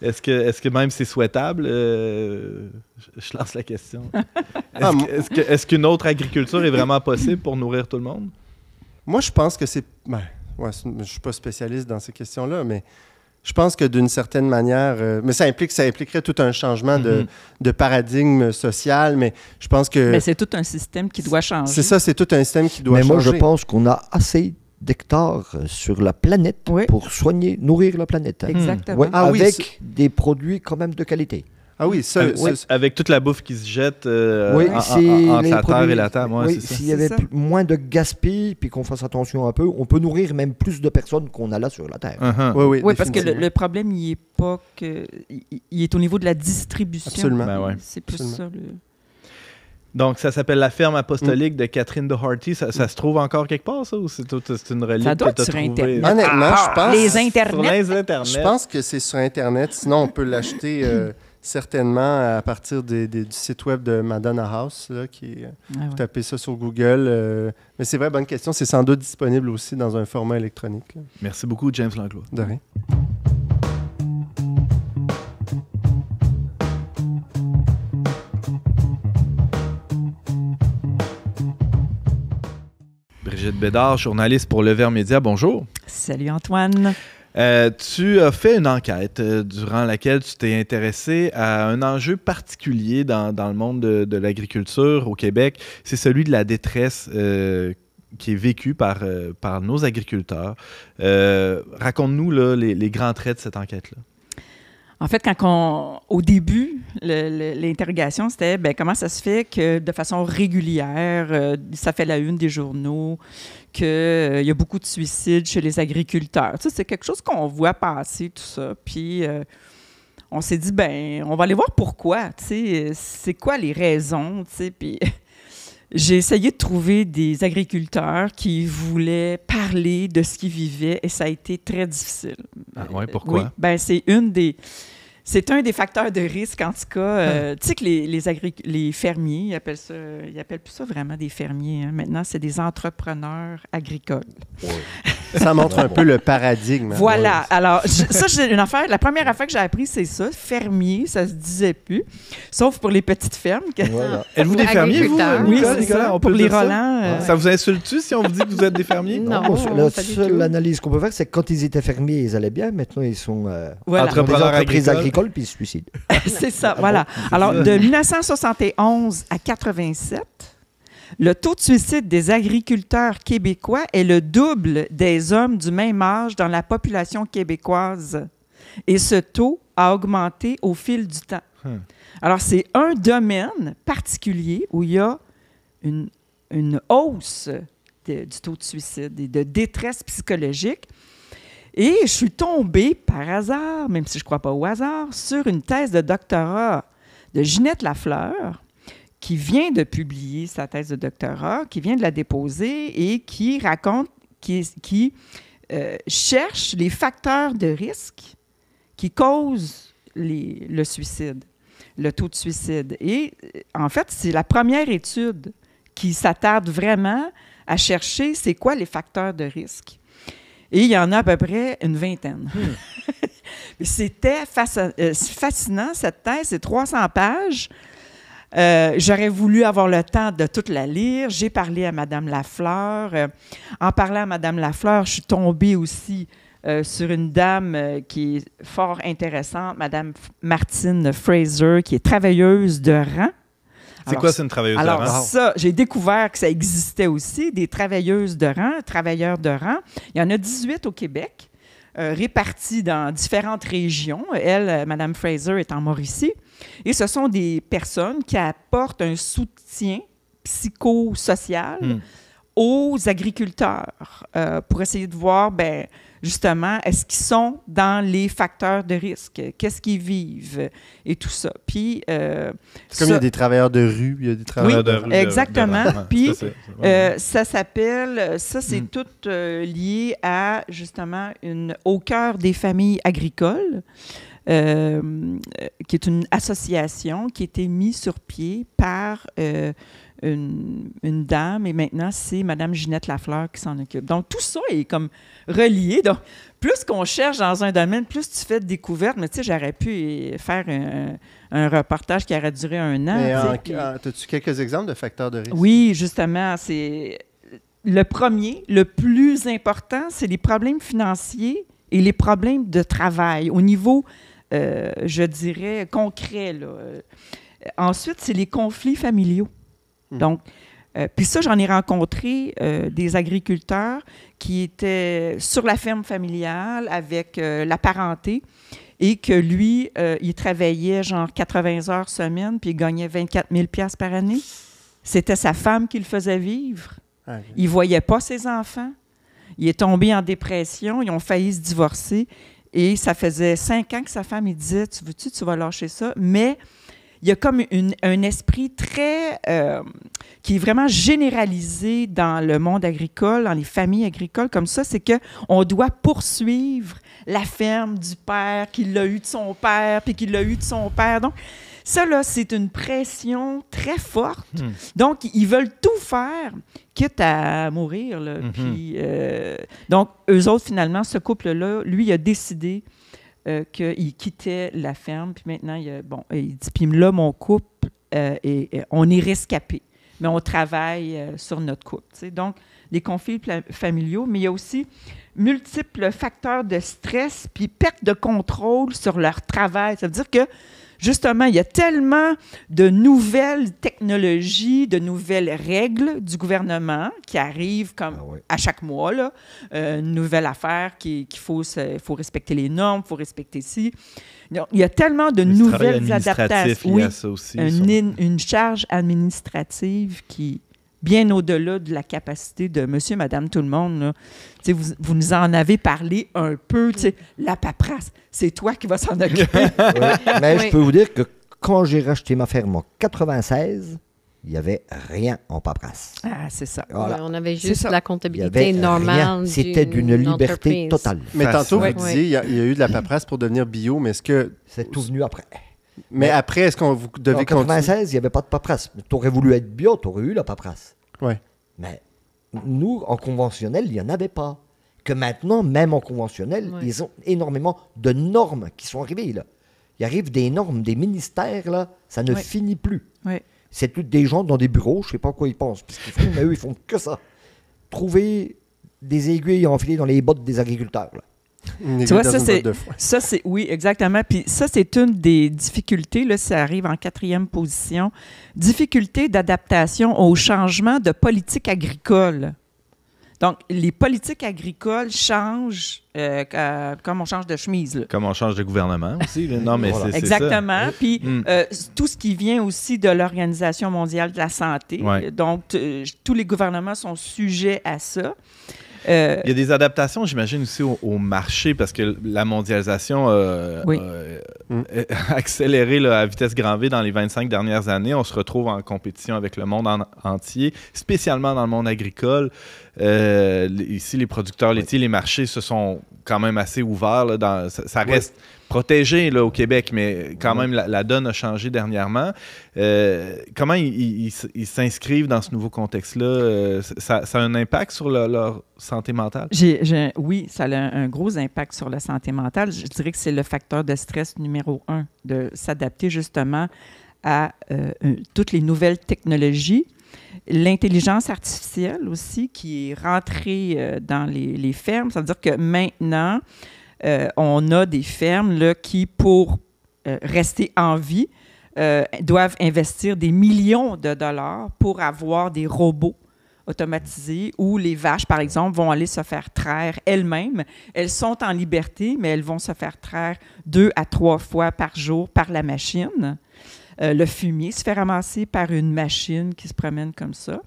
Est-ce que même c'est souhaitable? Je lance la question. Est-ce qu'une autre agriculture est vraiment possible pour nourrir tout le monde? Moi, je pense que c'est... je ne suis pas spécialiste dans ces questions-là, mais je pense que d'une certaine manière... mais ça impliquerait tout un changement de paradigme social, mais je pense que... Mais c'est tout un système qui doit changer. C'est ça, c'est tout un système qui doit changer. Mais moi, je pense qu'on a assez d'hectares sur la planète pour nourrir la planète. Exactement. Avec des produits quand même de qualité. Ah oui, avec toute la bouffe qui se jette entre la terre et la terre. S'il y avait moins de gaspillage puis qu'on fasse attention un peu, on peut nourrir même plus de personnes qu'on a là sur la terre. Oui, parce que le problème, il n'est pas que... Il est au niveau de la distribution. Absolument. C'est plus ça. Donc, ça s'appelle La ferme apostolique de Catherine Doherty. Ça se trouve encore quelque part, ça? Ou c'est une relique ça doit que être sur Internet. Honnêtement, je pense... Les Internets. Sur les Internets. Je pense que c'est sur Internet. Sinon, on peut l'acheter certainement à partir du site web de Madonna House, là, vous tapez ça sur Google. Mais c'est vrai, bonne question. C'est sans doute disponible aussi dans un format électronique. Là. Merci beaucoup, James Langlois. De rien. Brigitte Bédard, journaliste pour Le Verbe Média, bonjour. Salut Antoine. Tu as fait une enquête durant laquelle tu t'es intéressé à un enjeu particulier dans le monde de l'agriculture au Québec. C'est celui de la détresse qui est vécue par nos agriculteurs. Raconte-nous là, les grands traits de cette enquête-là. En fait, au début, l'interrogation, c'était comment ça se fait que de façon régulière, ça fait la une des journaux, qu'il y a beaucoup de suicides chez les agriculteurs. Tu sais, c'est quelque chose qu'on voit passer, tout ça. Puis, on s'est dit, on va aller voir pourquoi. Tu sais, c'est quoi les raisons, tu sais. Puis, j'ai essayé de trouver des agriculteurs qui voulaient parler de ce qu'ils vivaient et ça a été très difficile. Ah ouais, pourquoi? Oui, c'est un des facteurs de risque, en tout cas. Tu sais que les fermiers, ils appellent plus ça vraiment des fermiers. Hein. Maintenant, c'est des entrepreneurs agricoles. Oui. Ça montre un peu le paradigme. Voilà. Alors, ça, c'est une affaire. La première affaire que j'ai appris, c'est ça. Fermier, ça se disait plus. Sauf pour les petites fermes. Voilà. Êtes-vous des fermiers, vous, Oui, Nicolas? c'est ça. Pour les Rolands. Ça vous insulte-tu si on vous dit que vous êtes des fermiers? Non. La seule analyse qu'on peut faire, c'est que quand ils étaient fermiers, ils allaient bien. Maintenant, ils sont entrepreneurs agricoles, puis ils se suicident. C'est ça, voilà. Alors, de 1971 à 87, le taux de suicide des agriculteurs québécois est le double des hommes du même âge dans la population québécoise. Et ce taux a augmenté au fil du temps. Alors, c'est un domaine particulier où il y a une hausse du taux de suicide et de détresse psychologique. Et je suis tombée par hasard, même si je ne crois pas au hasard, sur une thèse de doctorat de Ginette Lafleur, qui vient de publier sa thèse de doctorat, qui vient de la déposer et qui raconte, qui cherche les facteurs de risque qui causent le suicide, le taux de suicide. Et en fait, c'est la première étude qui s'attarde vraiment à chercher c'est quoi les facteurs de risque. Et il y en a à peu près une vingtaine. C'était fascinant, cette thèse, c'est 300 pages. J'aurais voulu avoir le temps de toute la lire. J'ai parlé à Mme Lafleur. En parlant à Mme Lafleur, je suis tombée aussi sur une dame qui est fort intéressante, Mme Martine Fraser, qui est travailleuse de rang. C'est quoi, c'est une travailleuse de rang? Alors, ça, j'ai découvert que ça existait aussi, des travailleuses de rang, travailleurs de rang. Il y en a 18 au Québec, répartis dans différentes régions. Elle, Mme Fraser, est en Mauricie. Et ce sont des personnes qui apportent un soutien psychosocial aux agriculteurs pour essayer de voir, justement, est-ce qu'ils sont dans les facteurs de risque? Qu'est-ce qu'ils vivent? Et tout ça. Puis, c'est comme il y a des travailleurs de rue, il y a des travailleurs de rue. Exactement. Puis, ça s'appelle, c'est tout lié à, justement, au cœur des familles agricoles, qui est une association qui a été mise sur pied par une dame, et maintenant, c'est Mme Ginette Lafleur qui s'en occupe. Donc, tout ça est comme relié. Donc, plus qu'on cherche dans un domaine, plus tu fais de découvertes. Mais tu sais, j'aurais pu faire un reportage qui aurait duré 1 an. As-tu quelques exemples de facteurs de risque? Oui, justement, c'est le premier, le plus important, c'est les problèmes financiers et les problèmes de travail au niveau, je dirais, concret, là. Ensuite, c'est les conflits familiaux. Donc, puis ça, j'en ai rencontré des agriculteurs qui étaient sur la ferme familiale avec la parenté et que lui, il travaillait genre 80 heures semaine puis il gagnait 24 000 $ par année. C'était sa femme qui le faisait vivre. Il ne voyait pas ses enfants. Il est tombé en dépression. Ils ont failli se divorcer. Et ça faisait 5 ans que sa femme, il disait, tu veux-tu, tu vas lâcher ça. Mais il y a comme un esprit très... qui est vraiment généralisé dans le monde agricole, dans les familles agricoles comme ça, c'est qu'on doit poursuivre la ferme du père, qui l'a eu de son père, puis qui l'a eu de son père. Donc, ça, là, c'est une pression très forte. Donc, ils veulent tout faire, quitte à mourir. Là. Puis, donc, eux autres, finalement, ce couple-là, lui, il a décidé qu'il quittait la ferme. Puis maintenant, il dit, puis là, mon couple, on est rescapés. Mais on travaille sur notre couple. T'sais. Donc, les conflits familiaux, mais il y a aussi multiples facteurs de stress puis perte de contrôle sur leur travail. Ça veut dire que, justement, il y a tellement de nouvelles technologies, de nouvelles règles du gouvernement qui arrivent comme à chaque mois, là. Une nouvelle affaire qu'il faut respecter les normes, il faut respecter ci. Donc, il y a tellement de nouvelles adaptations. Oui, ça aussi, une charge administrative qui bien au-delà de la capacité de monsieur, madame, tout le monde. Là. Vous nous en avez parlé un peu. La paperasse, c'est toi qui vas s'en occuper. Mais je peux vous dire que quand j'ai racheté ma ferme en 96, il n'y avait rien en paperasse. Ah, c'est ça. Voilà. Ouais, on avait juste la comptabilité normale. C'était d'une liberté totale. Mais tantôt, vous disiez, il y a eu de la paperasse pour devenir bio, mais est-ce que... C'est tout venu après. Mais après, est-ce qu'on vous devez continuer? En 96, il n'y avait pas de paperasse. Tu aurais voulu être bio, tu aurais eu la paperasse. Oui. Mais nous, en conventionnel, il n'y en avait pas. Que maintenant, même en conventionnel, ils ont énormément de normes qui sont arrivées. Là. Il arrive des normes, des ministères, là, ça ne finit plus. Oui. C'est tous des gens dans des bureaux, je ne sais pas quoi ils pensent, parce qu'ils font, mais eux, ils font que ça. Trouver des aiguilles enfilées dans les bottes des agriculteurs. Là. Tu vois, ça, c'est oui, exactement. Puis ça, c'est une des difficultés. Là, ça arrive en 4e position. Difficulté d'adaptation au changement de politique agricole. Donc, les politiques agricoles changent comme on change de chemise. Là. Comme on change de gouvernement aussi. Là. Non, mais c'est exactement. Ça. Puis tout ce qui vient aussi de l'Organisation mondiale de la santé. Ouais. Donc, tous les gouvernements sont sujets à ça. Il y a des adaptations, j'imagine, aussi au marché, parce que la mondialisation a accéléré là, à vitesse grand V dans les 25 dernières années. On se retrouve en compétition avec le monde entier, spécialement dans le monde agricole. Ici, les producteurs laitiers, les marchés se sont quand même assez ouverts. Là, ça reste protégé là, au Québec, mais quand même, la donne a changé dernièrement. Comment ils s'inscrivent dans ce nouveau contexte-là? Ça a un impact sur leur santé mentale? Oui, ça a un gros impact sur la santé mentale. Je dirais que c'est le facteur de stress numéro 1, de s'adapter justement à toutes les nouvelles technologies. L'intelligence artificielle aussi qui est rentrée dans les fermes. Ça veut dire que maintenant, on a des fermes là, qui, pour rester en vie, doivent investir des millions de dollars pour avoir des robots automatisés où les vaches, par exemple, vont aller se faire traire elles-mêmes. Elles sont en liberté, mais elles vont se faire traire 2 à 3 fois par jour par la machine. Le fumier se fait ramasser par une machine qui se promène comme ça.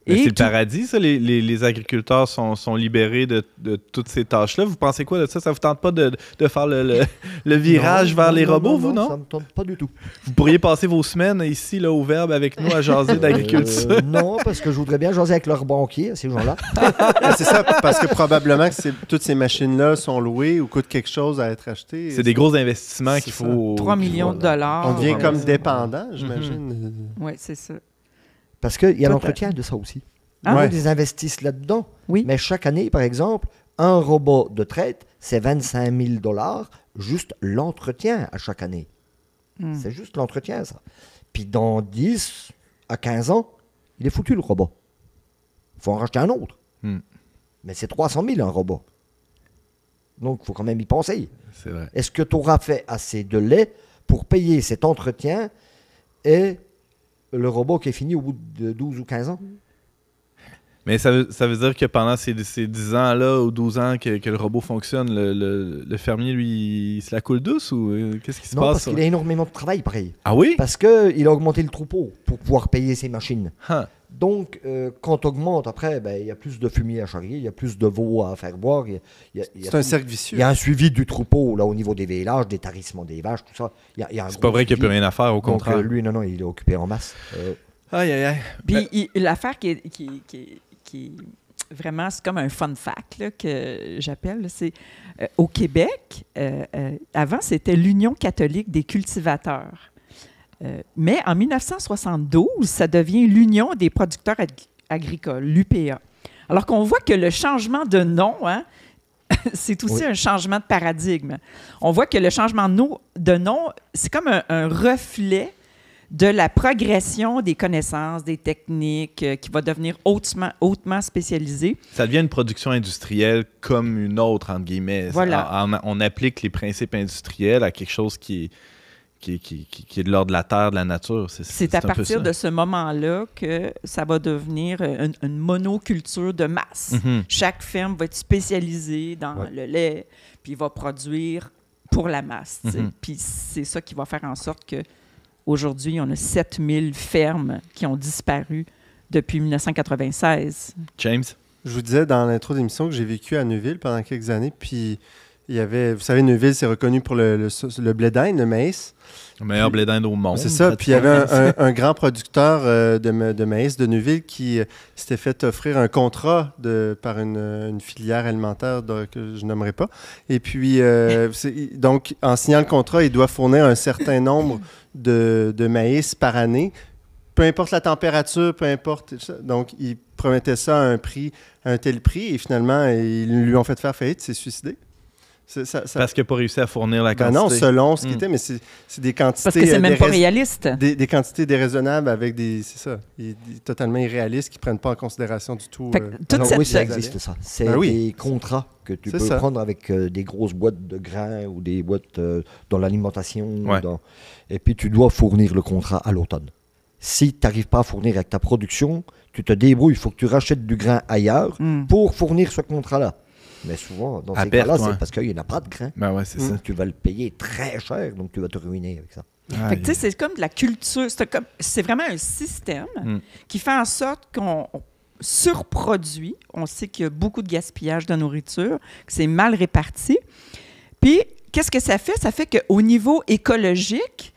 C'est le paradis, ça? Les agriculteurs sont libérés de toutes ces tâches-là. Vous pensez quoi de ça? Ça ne vous tente pas de faire le virage vers les robots, vous, non? Ça ne me tente pas du tout. Vous pourriez passer vos semaines ici, là, au Verbe, avec nous, à jaser d'agriculture? Non, parce que je voudrais bien jaser avec leurs banquiers, ces gens-là. C'est ça, parce que probablement que toutes ces machines-là sont louées ou coûtent quelque chose à être achetées. C'est des gros investissements qu'il faut... 3 millions de dollars. On devient comme dépendant, j'imagine. Oui, c'est ça. Parce qu'il y a l'entretien de ça aussi. Ils investissent là-dedans. Oui. Mais chaque année, par exemple, un robot de traite, c'est 25 000 $, juste l'entretien à chaque année. C'est juste l'entretien, ça. Puis dans 10 à 15 ans, il est foutu, le robot. Il faut en racheter un autre. Mais c'est 300 000 un robot. Donc, il faut quand même y penser. C'est vrai. Est-ce que tu auras fait assez de lait pour payer cet entretien et le robot qui est fini au bout de 12 ou 15 ans? Mais ça veut dire que pendant ces 10 ans-là ou 12 ans que le robot fonctionne, le fermier, lui, il se la coule douce ou qu'est-ce qui se passe? Non, parce qu'il a énormément de travail, pareil. Ah oui? Parce qu'il a augmenté le troupeau pour pouvoir payer ses machines. Donc, quand on augmente, après, il y a plus de fumier à charrier, il y a plus de veaux à faire boire. C'est un cercle vicieux. Il y a un suivi du troupeau là, au niveau des véhilages, des tarissements des vaches, tout ça. C'est pas vrai qu'il n'y a plus rien à faire, au contraire. Donc, lui, non, il est occupé en masse. Aïe, aïe, aïe. Puis l'affaire qui est vraiment, c'est comme un fun fact là, que j'appelle, c'est au Québec, avant, c'était l'Union catholique des cultivateurs. Mais en 1972, ça devient l'Union des producteurs agricoles, l'UPA. Alors qu'on voit que le changement de nom, c'est aussi un changement de paradigme. On voit que le changement de nom, c'est comme un reflet de la progression des connaissances, des techniques, qui va devenir hautement spécialisée. Ça devient une production industrielle comme une autre, entre guillemets. Voilà. On applique les principes industriels à quelque chose qui est de l'ordre de la terre, de la nature. C'est à partir de ce moment-là que ça va devenir une monoculture de masse. Mm-hmm. Chaque ferme va être spécialisée dans le lait, puis va produire pour la masse. Mm-hmm. Puis c'est ça qui va faire en sorte que aujourd'hui, on a 7000 fermes qui ont disparu depuis 1996. James? Je vous disais dans l'intro d'émission que j'ai vécu à Neuville pendant quelques années, puis il y avait, vous savez, Neuville, c'est reconnu pour le blé d'Inde, le maïs. Le meilleur blé d'Inde au monde. C'est ça. Puis il y avait un grand producteur de maïs de Neuville qui s'était fait offrir un contrat par une filière alimentaire que je nommerai pas. Et puis, donc, en signant le contrat, il doit fournir un certain nombre de maïs par année. Peu importe la température, peu importe. Donc, il promettait ça à un tel prix. Et finalement, ils lui ont fait faire faillite, il s'est suicidé. Parce qu'il n'a pas réussi à fournir la quantité. Non, selon ce qui était, mais c'est des quantités... Parce que c'est même pas réaliste. Des quantités déraisonnables avec des... C'est ça. Totalement irréalistes qui ne prennent pas en considération du tout... Oui, ça existe, ça. C'est des contrats que tu peux prendre avec des grosses boîtes de grains ou des boîtes dans l'alimentation. Ouais. Et puis, tu dois fournir le contrat à l'automne. Si tu n'arrives pas à fournir avec ta production, tu te débrouilles. Il faut que tu rachètes du grain ailleurs pour fournir ce contrat-là. Mais souvent, dans ces cas-là, c'est parce qu'il n'y en a pas de grain. Ben ouais, c'est ça. Tu vas le payer très cher, donc tu vas te ruiner avec ça. Fait que, c'est comme de la culture. C'est vraiment un système qui fait en sorte qu'on surproduit. On sait qu'il y a beaucoup de gaspillage de nourriture, que c'est mal réparti. Puis, qu'est-ce que ça fait? Ça fait qu'au niveau écologique,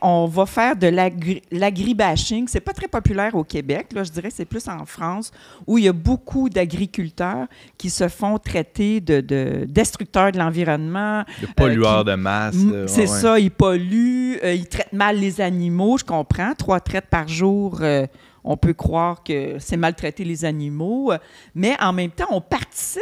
on va faire de l'agribashing. C'est pas très populaire au Québec. Là, je dirais que c'est plus en France, où il y a beaucoup d'agriculteurs qui se font traiter de destructeurs de l'environnement. De pollueurs de masse. C'est ça, ils polluent, ils traitent mal les animaux. Je comprends, 3 traites par jour, on peut croire que c'est maltraiter les animaux. Mais en même temps, on participe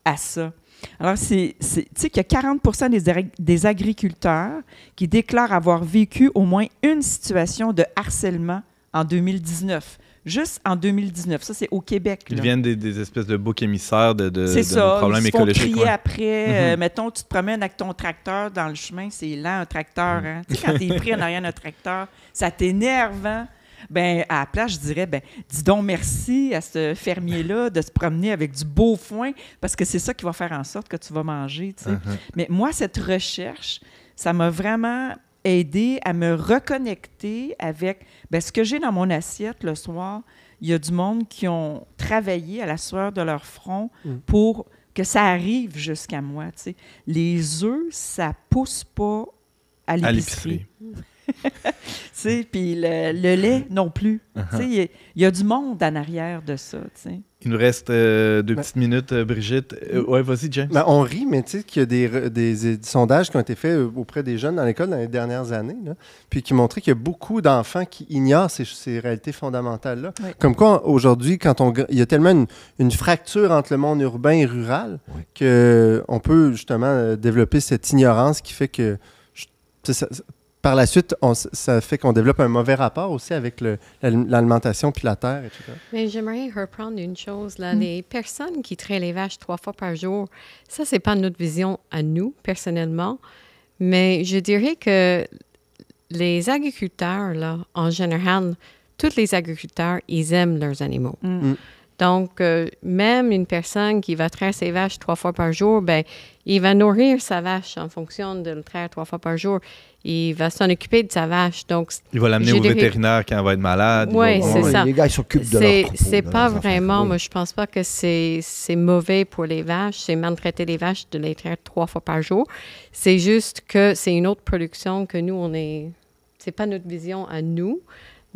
à ça. Alors, tu sais qu'il y a 40% des agriculteurs qui déclarent avoir vécu au moins une situation de harcèlement en 2019. Juste en 2019. Ça, c'est au Québec. Ils viennent des espèces de boucs émissaires de problèmes écologiques. C'est ça, ils se font crier après. Mettons, tu te promènes avec ton tracteur dans le chemin, c'est lent, un tracteur. Hein? Tu sais, quand tu es pris en arrière d'un tracteur, ça t'énerve, hein? À la place, je dirais, dis donc merci à ce fermier-là de se promener avec du beau foin, parce que c'est ça qui va faire en sorte que tu vas manger. Tu sais. Mais moi, cette recherche, ça m'a vraiment aidé à me reconnecter avec ce que j'ai dans mon assiette le soir. Il y a du monde qui ont travaillé à la sueur de leur front pour que ça arrive jusqu'à moi. Tu sais. Les œufs, ça pousse pas à l'épicerie. Puis le lait non plus. Il y a du monde en arrière de ça. T'sais. Il nous reste 2 petites minutes, Brigitte. Ouais, vas-y, James. On rit, mais tu sais qu'il y a des sondages qui ont été faits auprès des jeunes dans l'école dans les dernières années, là, puis qui montraient qu'il y a beaucoup d'enfants qui ignorent ces réalités fondamentales-là. Oui. Comme quoi, aujourd'hui, il y a tellement une fracture entre le monde urbain et rural qu'on peut justement développer cette ignorance qui fait que... Par la suite, ça fait qu'on développe un mauvais rapport aussi avec l'alimentation puis la terre, etc. Mais j'aimerais reprendre une chose. Là. Les personnes qui traient les vaches 3 fois par jour, ça, c'est pas notre vision à nous, personnellement. Mais je dirais que les agriculteurs, là, en général, tous les agriculteurs, ils aiment leurs animaux. Donc, même une personne qui va traire ses vaches 3 fois par jour, ben, il va nourrir sa vache en fonction de le traire 3 fois par jour. Il va s'en occuper de sa vache. Donc, il va l'amener au vétérinaire quand elle va être malade. Oui, c'est ça. Les gars, ils s'occupent de leur troupeau. C'est pas vraiment, moi, je pense pas que c'est mauvais pour les vaches. C'est maltraiter les vaches de les traire 3 fois par jour. C'est juste que c'est une autre production que nous, c'est pas notre vision à nous.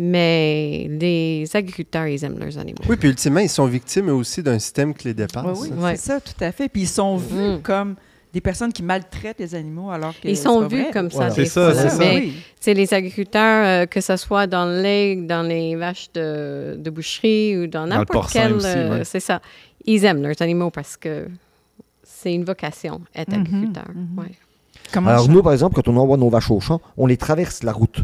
Mais les agriculteurs, ils aiment leurs animaux. Oui, puis ultimement, ils sont victimes aussi d'un système qui les dépasse. Oui, c'est ça, tout à fait. Puis ils sont vus comme des personnes qui maltraitent les animaux alors que ils sont vus comme ça. C'est ça, c'est ça. Mais les agriculteurs, que ce soit dans le lait, dans les vaches de boucherie ou dans n'importe quel... C'est ça. Ils aiment leurs animaux parce que c'est une vocation, être agriculteur. Alors nous, par exemple, quand on envoie nos vaches au champ, on les traverse la route.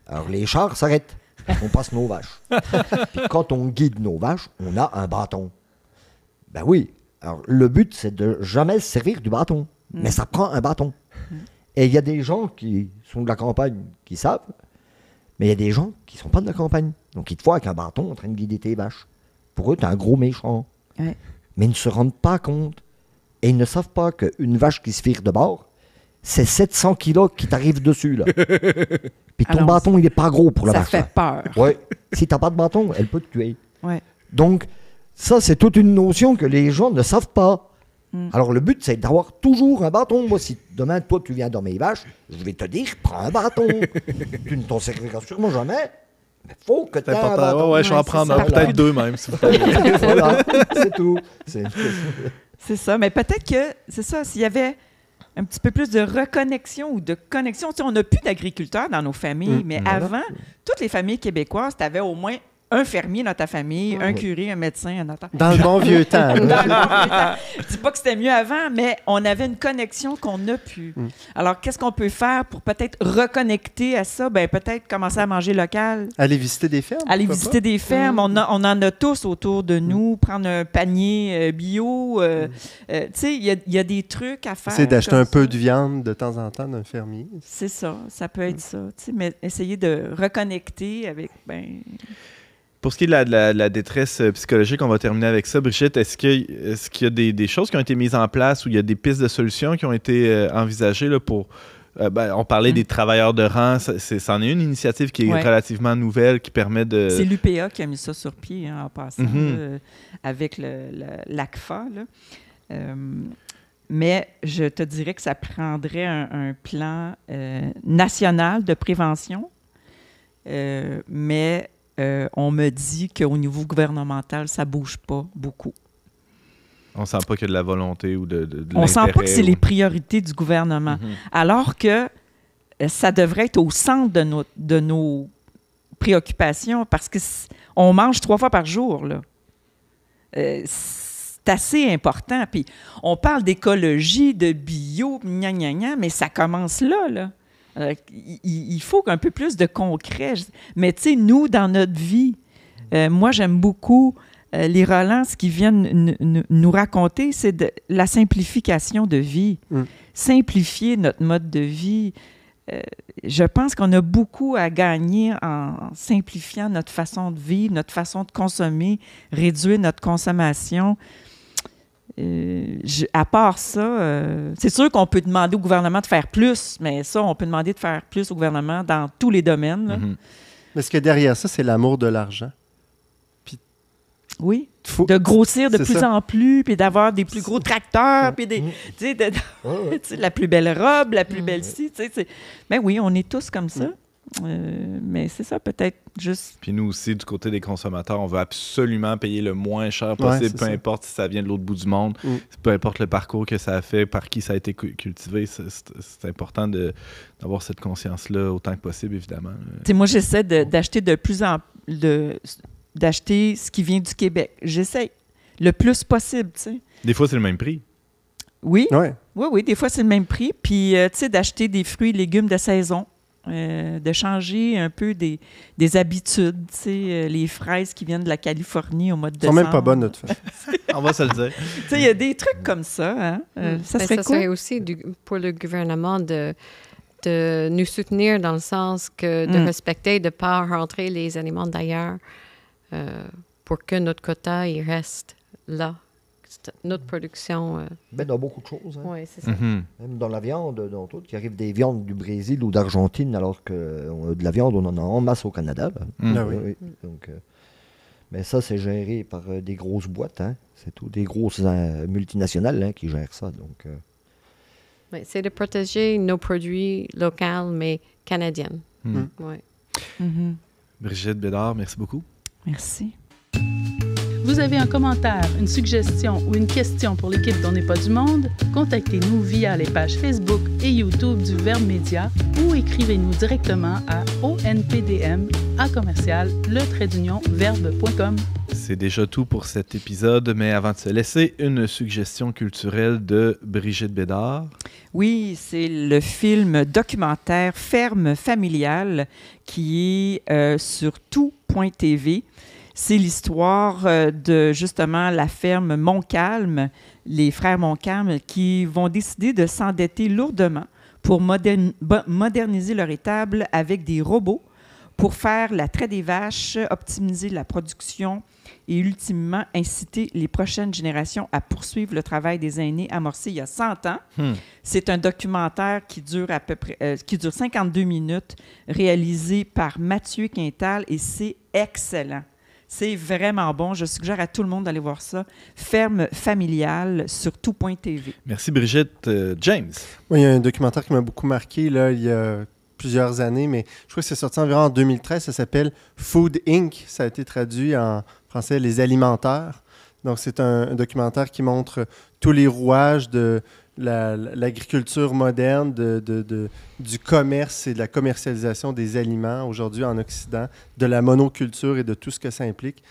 Alors les chars s'arrêtent. On passe nos vaches. Puis quand on guide nos vaches, on a un bâton. Ben oui. Alors le but, c'est de jamais se servir du bâton. Mais ça prend un bâton. Et il y a des gens qui sont de la campagne qui savent, mais il y a des gens qui ne sont pas de la campagne. Donc ils te voient avec un bâton en train de guider tes vaches. Pour eux, tu es un gros méchant. Ouais. Mais ils ne se rendent pas compte. Et ils ne savent pas qu'une vache qui se vire de bord, c'est 700 kilos qui t'arrivent dessus, là. Puis ton bâton, il n'est pas gros pour la vache. Ça fait peur. Oui. Si tu n'as pas de bâton, elle peut te tuer. Ouais. Donc, ça, c'est toute une notion que les gens ne savent pas. Alors, le but, c'est d'avoir toujours un bâton. Moi, si demain, toi, tu viens dans mes vaches, je vais te dire, prends un bâton. Tu ne t'en serviras sûrement jamais. Mais il faut que tu aies un bâton. Ouais, je vais en prendre peut-être 2 même, si vous voulez. Voilà, c'est tout. C'est ça. Mais peut-être que, c'est ça, s'il y avait un petit peu plus de reconnexion ou de connexion. Tu sais, on n'a plus d'agriculteurs dans nos familles, mais avant, toutes les familles québécoises, tu avais au moins un fermier dans ta famille, un curé, un médecin, un notaire. Dans le bon vieux temps. Je dis pas que c'était mieux avant, mais on avait une connexion qu'on n'a plus. Alors, qu'est-ce qu'on peut faire pour peut-être reconnecter à ça? Ben, peut-être commencer à manger local. Aller visiter des fermes. Aller visiter des fermes. On en a tous autour de nous. Prendre un panier bio. Tu sais, il y a des trucs à faire. C'est d'acheter un peu de viande de temps en temps d'un fermier. C'est ça. Ça peut être ça. Tu sais, mais essayer de reconnecter avec... Pour ce qui est de la détresse psychologique, on va terminer avec ça. Brigitte, est-ce qu'il y a des choses qui ont été mises en place ou il y a des pistes de solutions qui ont été envisagées là, pour... on parlait des travailleurs de rang. C'en est une initiative qui est relativement nouvelle, qui permet de... C'est l'UPA qui a mis ça sur pied, en passant, avec l'ACFA. Mais je te dirais que ça prendrait un plan national de prévention, mais... on me dit qu'au niveau gouvernemental, ça ne bouge pas beaucoup. On ne sent pas qu'il y a de la volonté ou de l'intérêt. On ne sent pas que c'est les priorités du gouvernement. Alors que ça devrait être au centre de nos préoccupations parce qu'on mange 3 fois par jour. Là. C'est assez important. Puis on parle d'écologie, de bio, mais ça commence là. Il faut un peu plus de concret. Mais tu sais, nous, dans notre vie, moi, j'aime beaucoup les relances qui viennent nous raconter, c'est la simplification de vie. Simplifier notre mode de vie. Je pense qu'on a beaucoup à gagner en simplifiant notre façon de vivre, notre façon de consommer, réduire notre consommation. À part ça, c'est sûr qu'on peut demander au gouvernement de faire plus, mais ça, on peut demander de faire plus au gouvernement dans tous les domaines. Là. Mais ce qu'il y a derrière ça, c'est l'amour de l'argent. Puis, oui, de grossir de plus en plus, puis d'avoir des plus gros tracteurs, puis la plus belle robe, la plus belle ci. Ben oui, on est tous comme ça. Mais c'est ça, peut-être juste... Puis nous aussi, du côté des consommateurs, on veut absolument payer le moins cher possible, peu importe si ça vient de l'autre bout du monde, peu importe le parcours que ça a fait, par qui ça a été cultivé. C'est important d'avoir cette conscience-là autant que possible, évidemment. Moi, j'essaie d'acheter de plus en d'acheter ce qui vient du Québec. J'essaie le plus possible, tu sais. Des fois, c'est le même prix. Oui. Oui, des fois, c'est le même prix. Puis, tu sais, d'acheter des fruits et légumes de saison. De changer un peu des habitudes, tu sais, les fraises qui viennent de la Californie au mois de décembre. Elles sont même pas bonnes, de toute façon. On va se le dire. Tu sais, il y a des trucs comme ça. Hein? Ça serait aussi pour le gouvernement de nous soutenir dans le sens que de respecter, de ne pas rentrer les aliments d'ailleurs pour que notre quota il reste là. Notre production. Dans beaucoup de choses. Hein. Oui, c'est ça. Même dans la viande, dans tout, qui arrive des viandes du Brésil ou d'Argentine, alors que de la viande, on en a en masse au Canada. Oui. Donc, mais ça, c'est géré par des grosses boîtes. Hein. C'est tout, des grosses multinationales qui gèrent ça. Donc, oui, c'est de protéger nos produits locaux, mais canadiens. Ouais. Brigitte Bédard, merci beaucoup. Merci. Vous avez un commentaire, une suggestion ou une question pour l'équipe d'On n'est pas du monde? Contactez-nous via les pages Facebook et YouTube du Verbe Média ou écrivez-nous directement à onpdm@verbe.com. C'est déjà tout pour cet épisode, mais avant de se laisser, une suggestion culturelle de Brigitte Bédard. Oui, c'est le film documentaire Ferme familiale qui est sur tout.tv. C'est l'histoire de, justement, la ferme Montcalm, les frères Montcalm, qui vont décider de s'endetter lourdement pour moderniser leur étable avec des robots pour faire la traite des vaches, optimiser la production et ultimement inciter les prochaines générations à poursuivre le travail des aînés amorcé il y a 100 ans. C'est un documentaire qui dure à peu près 52 minutes, réalisé par Mathieu Quintal, et c'est excellent. C'est vraiment bon. Je suggère à tout le monde d'aller voir ça. Ferme familiale sur tout.tv. Merci Brigitte. James? Oui, il y a un documentaire qui m'a beaucoup marqué là, il y a plusieurs années, mais je crois que c'est sorti environ en 2013. Ça s'appelle Food Inc. Ça a été traduit en français Les Alimentaires. Donc, c'est un documentaire qui montre tous les rouages de l'agriculture moderne, du commerce et de la commercialisation des aliments aujourd'hui en Occident, de la monoculture et de tout ce que ça implique.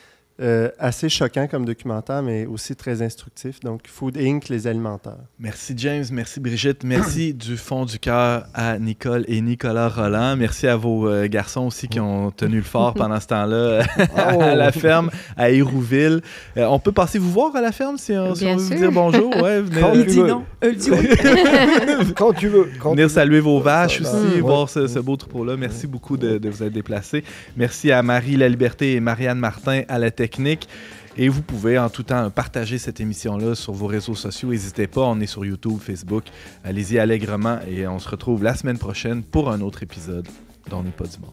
Assez choquant comme documentaire, mais aussi très instructif. Donc, Food Inc., les alimentaires. Merci James, merci Brigitte, merci du fond du cœur à Nicole et Nicolas Rolland. Merci à vos garçons aussi qui ont tenu le fort pendant ce temps-là à la ferme à Hérouville. On peut passer vous voir à la ferme si on veut vous dire bonjour. Ouais, il dit non, il dit oui. Quand tu veux. Venir saluer vos vaches aussi, voir ce beau troupeau-là. Merci beaucoup de vous être déplacés. Merci à Marie Laliberté et Marianne Martin à la technique. Et vous pouvez en tout temps partager cette émission-là sur vos réseaux sociaux. N'hésitez pas, on est sur YouTube, Facebook. Allez-y allègrement et on se retrouve la semaine prochaine pour un autre épisode d'On n'est pas du monde.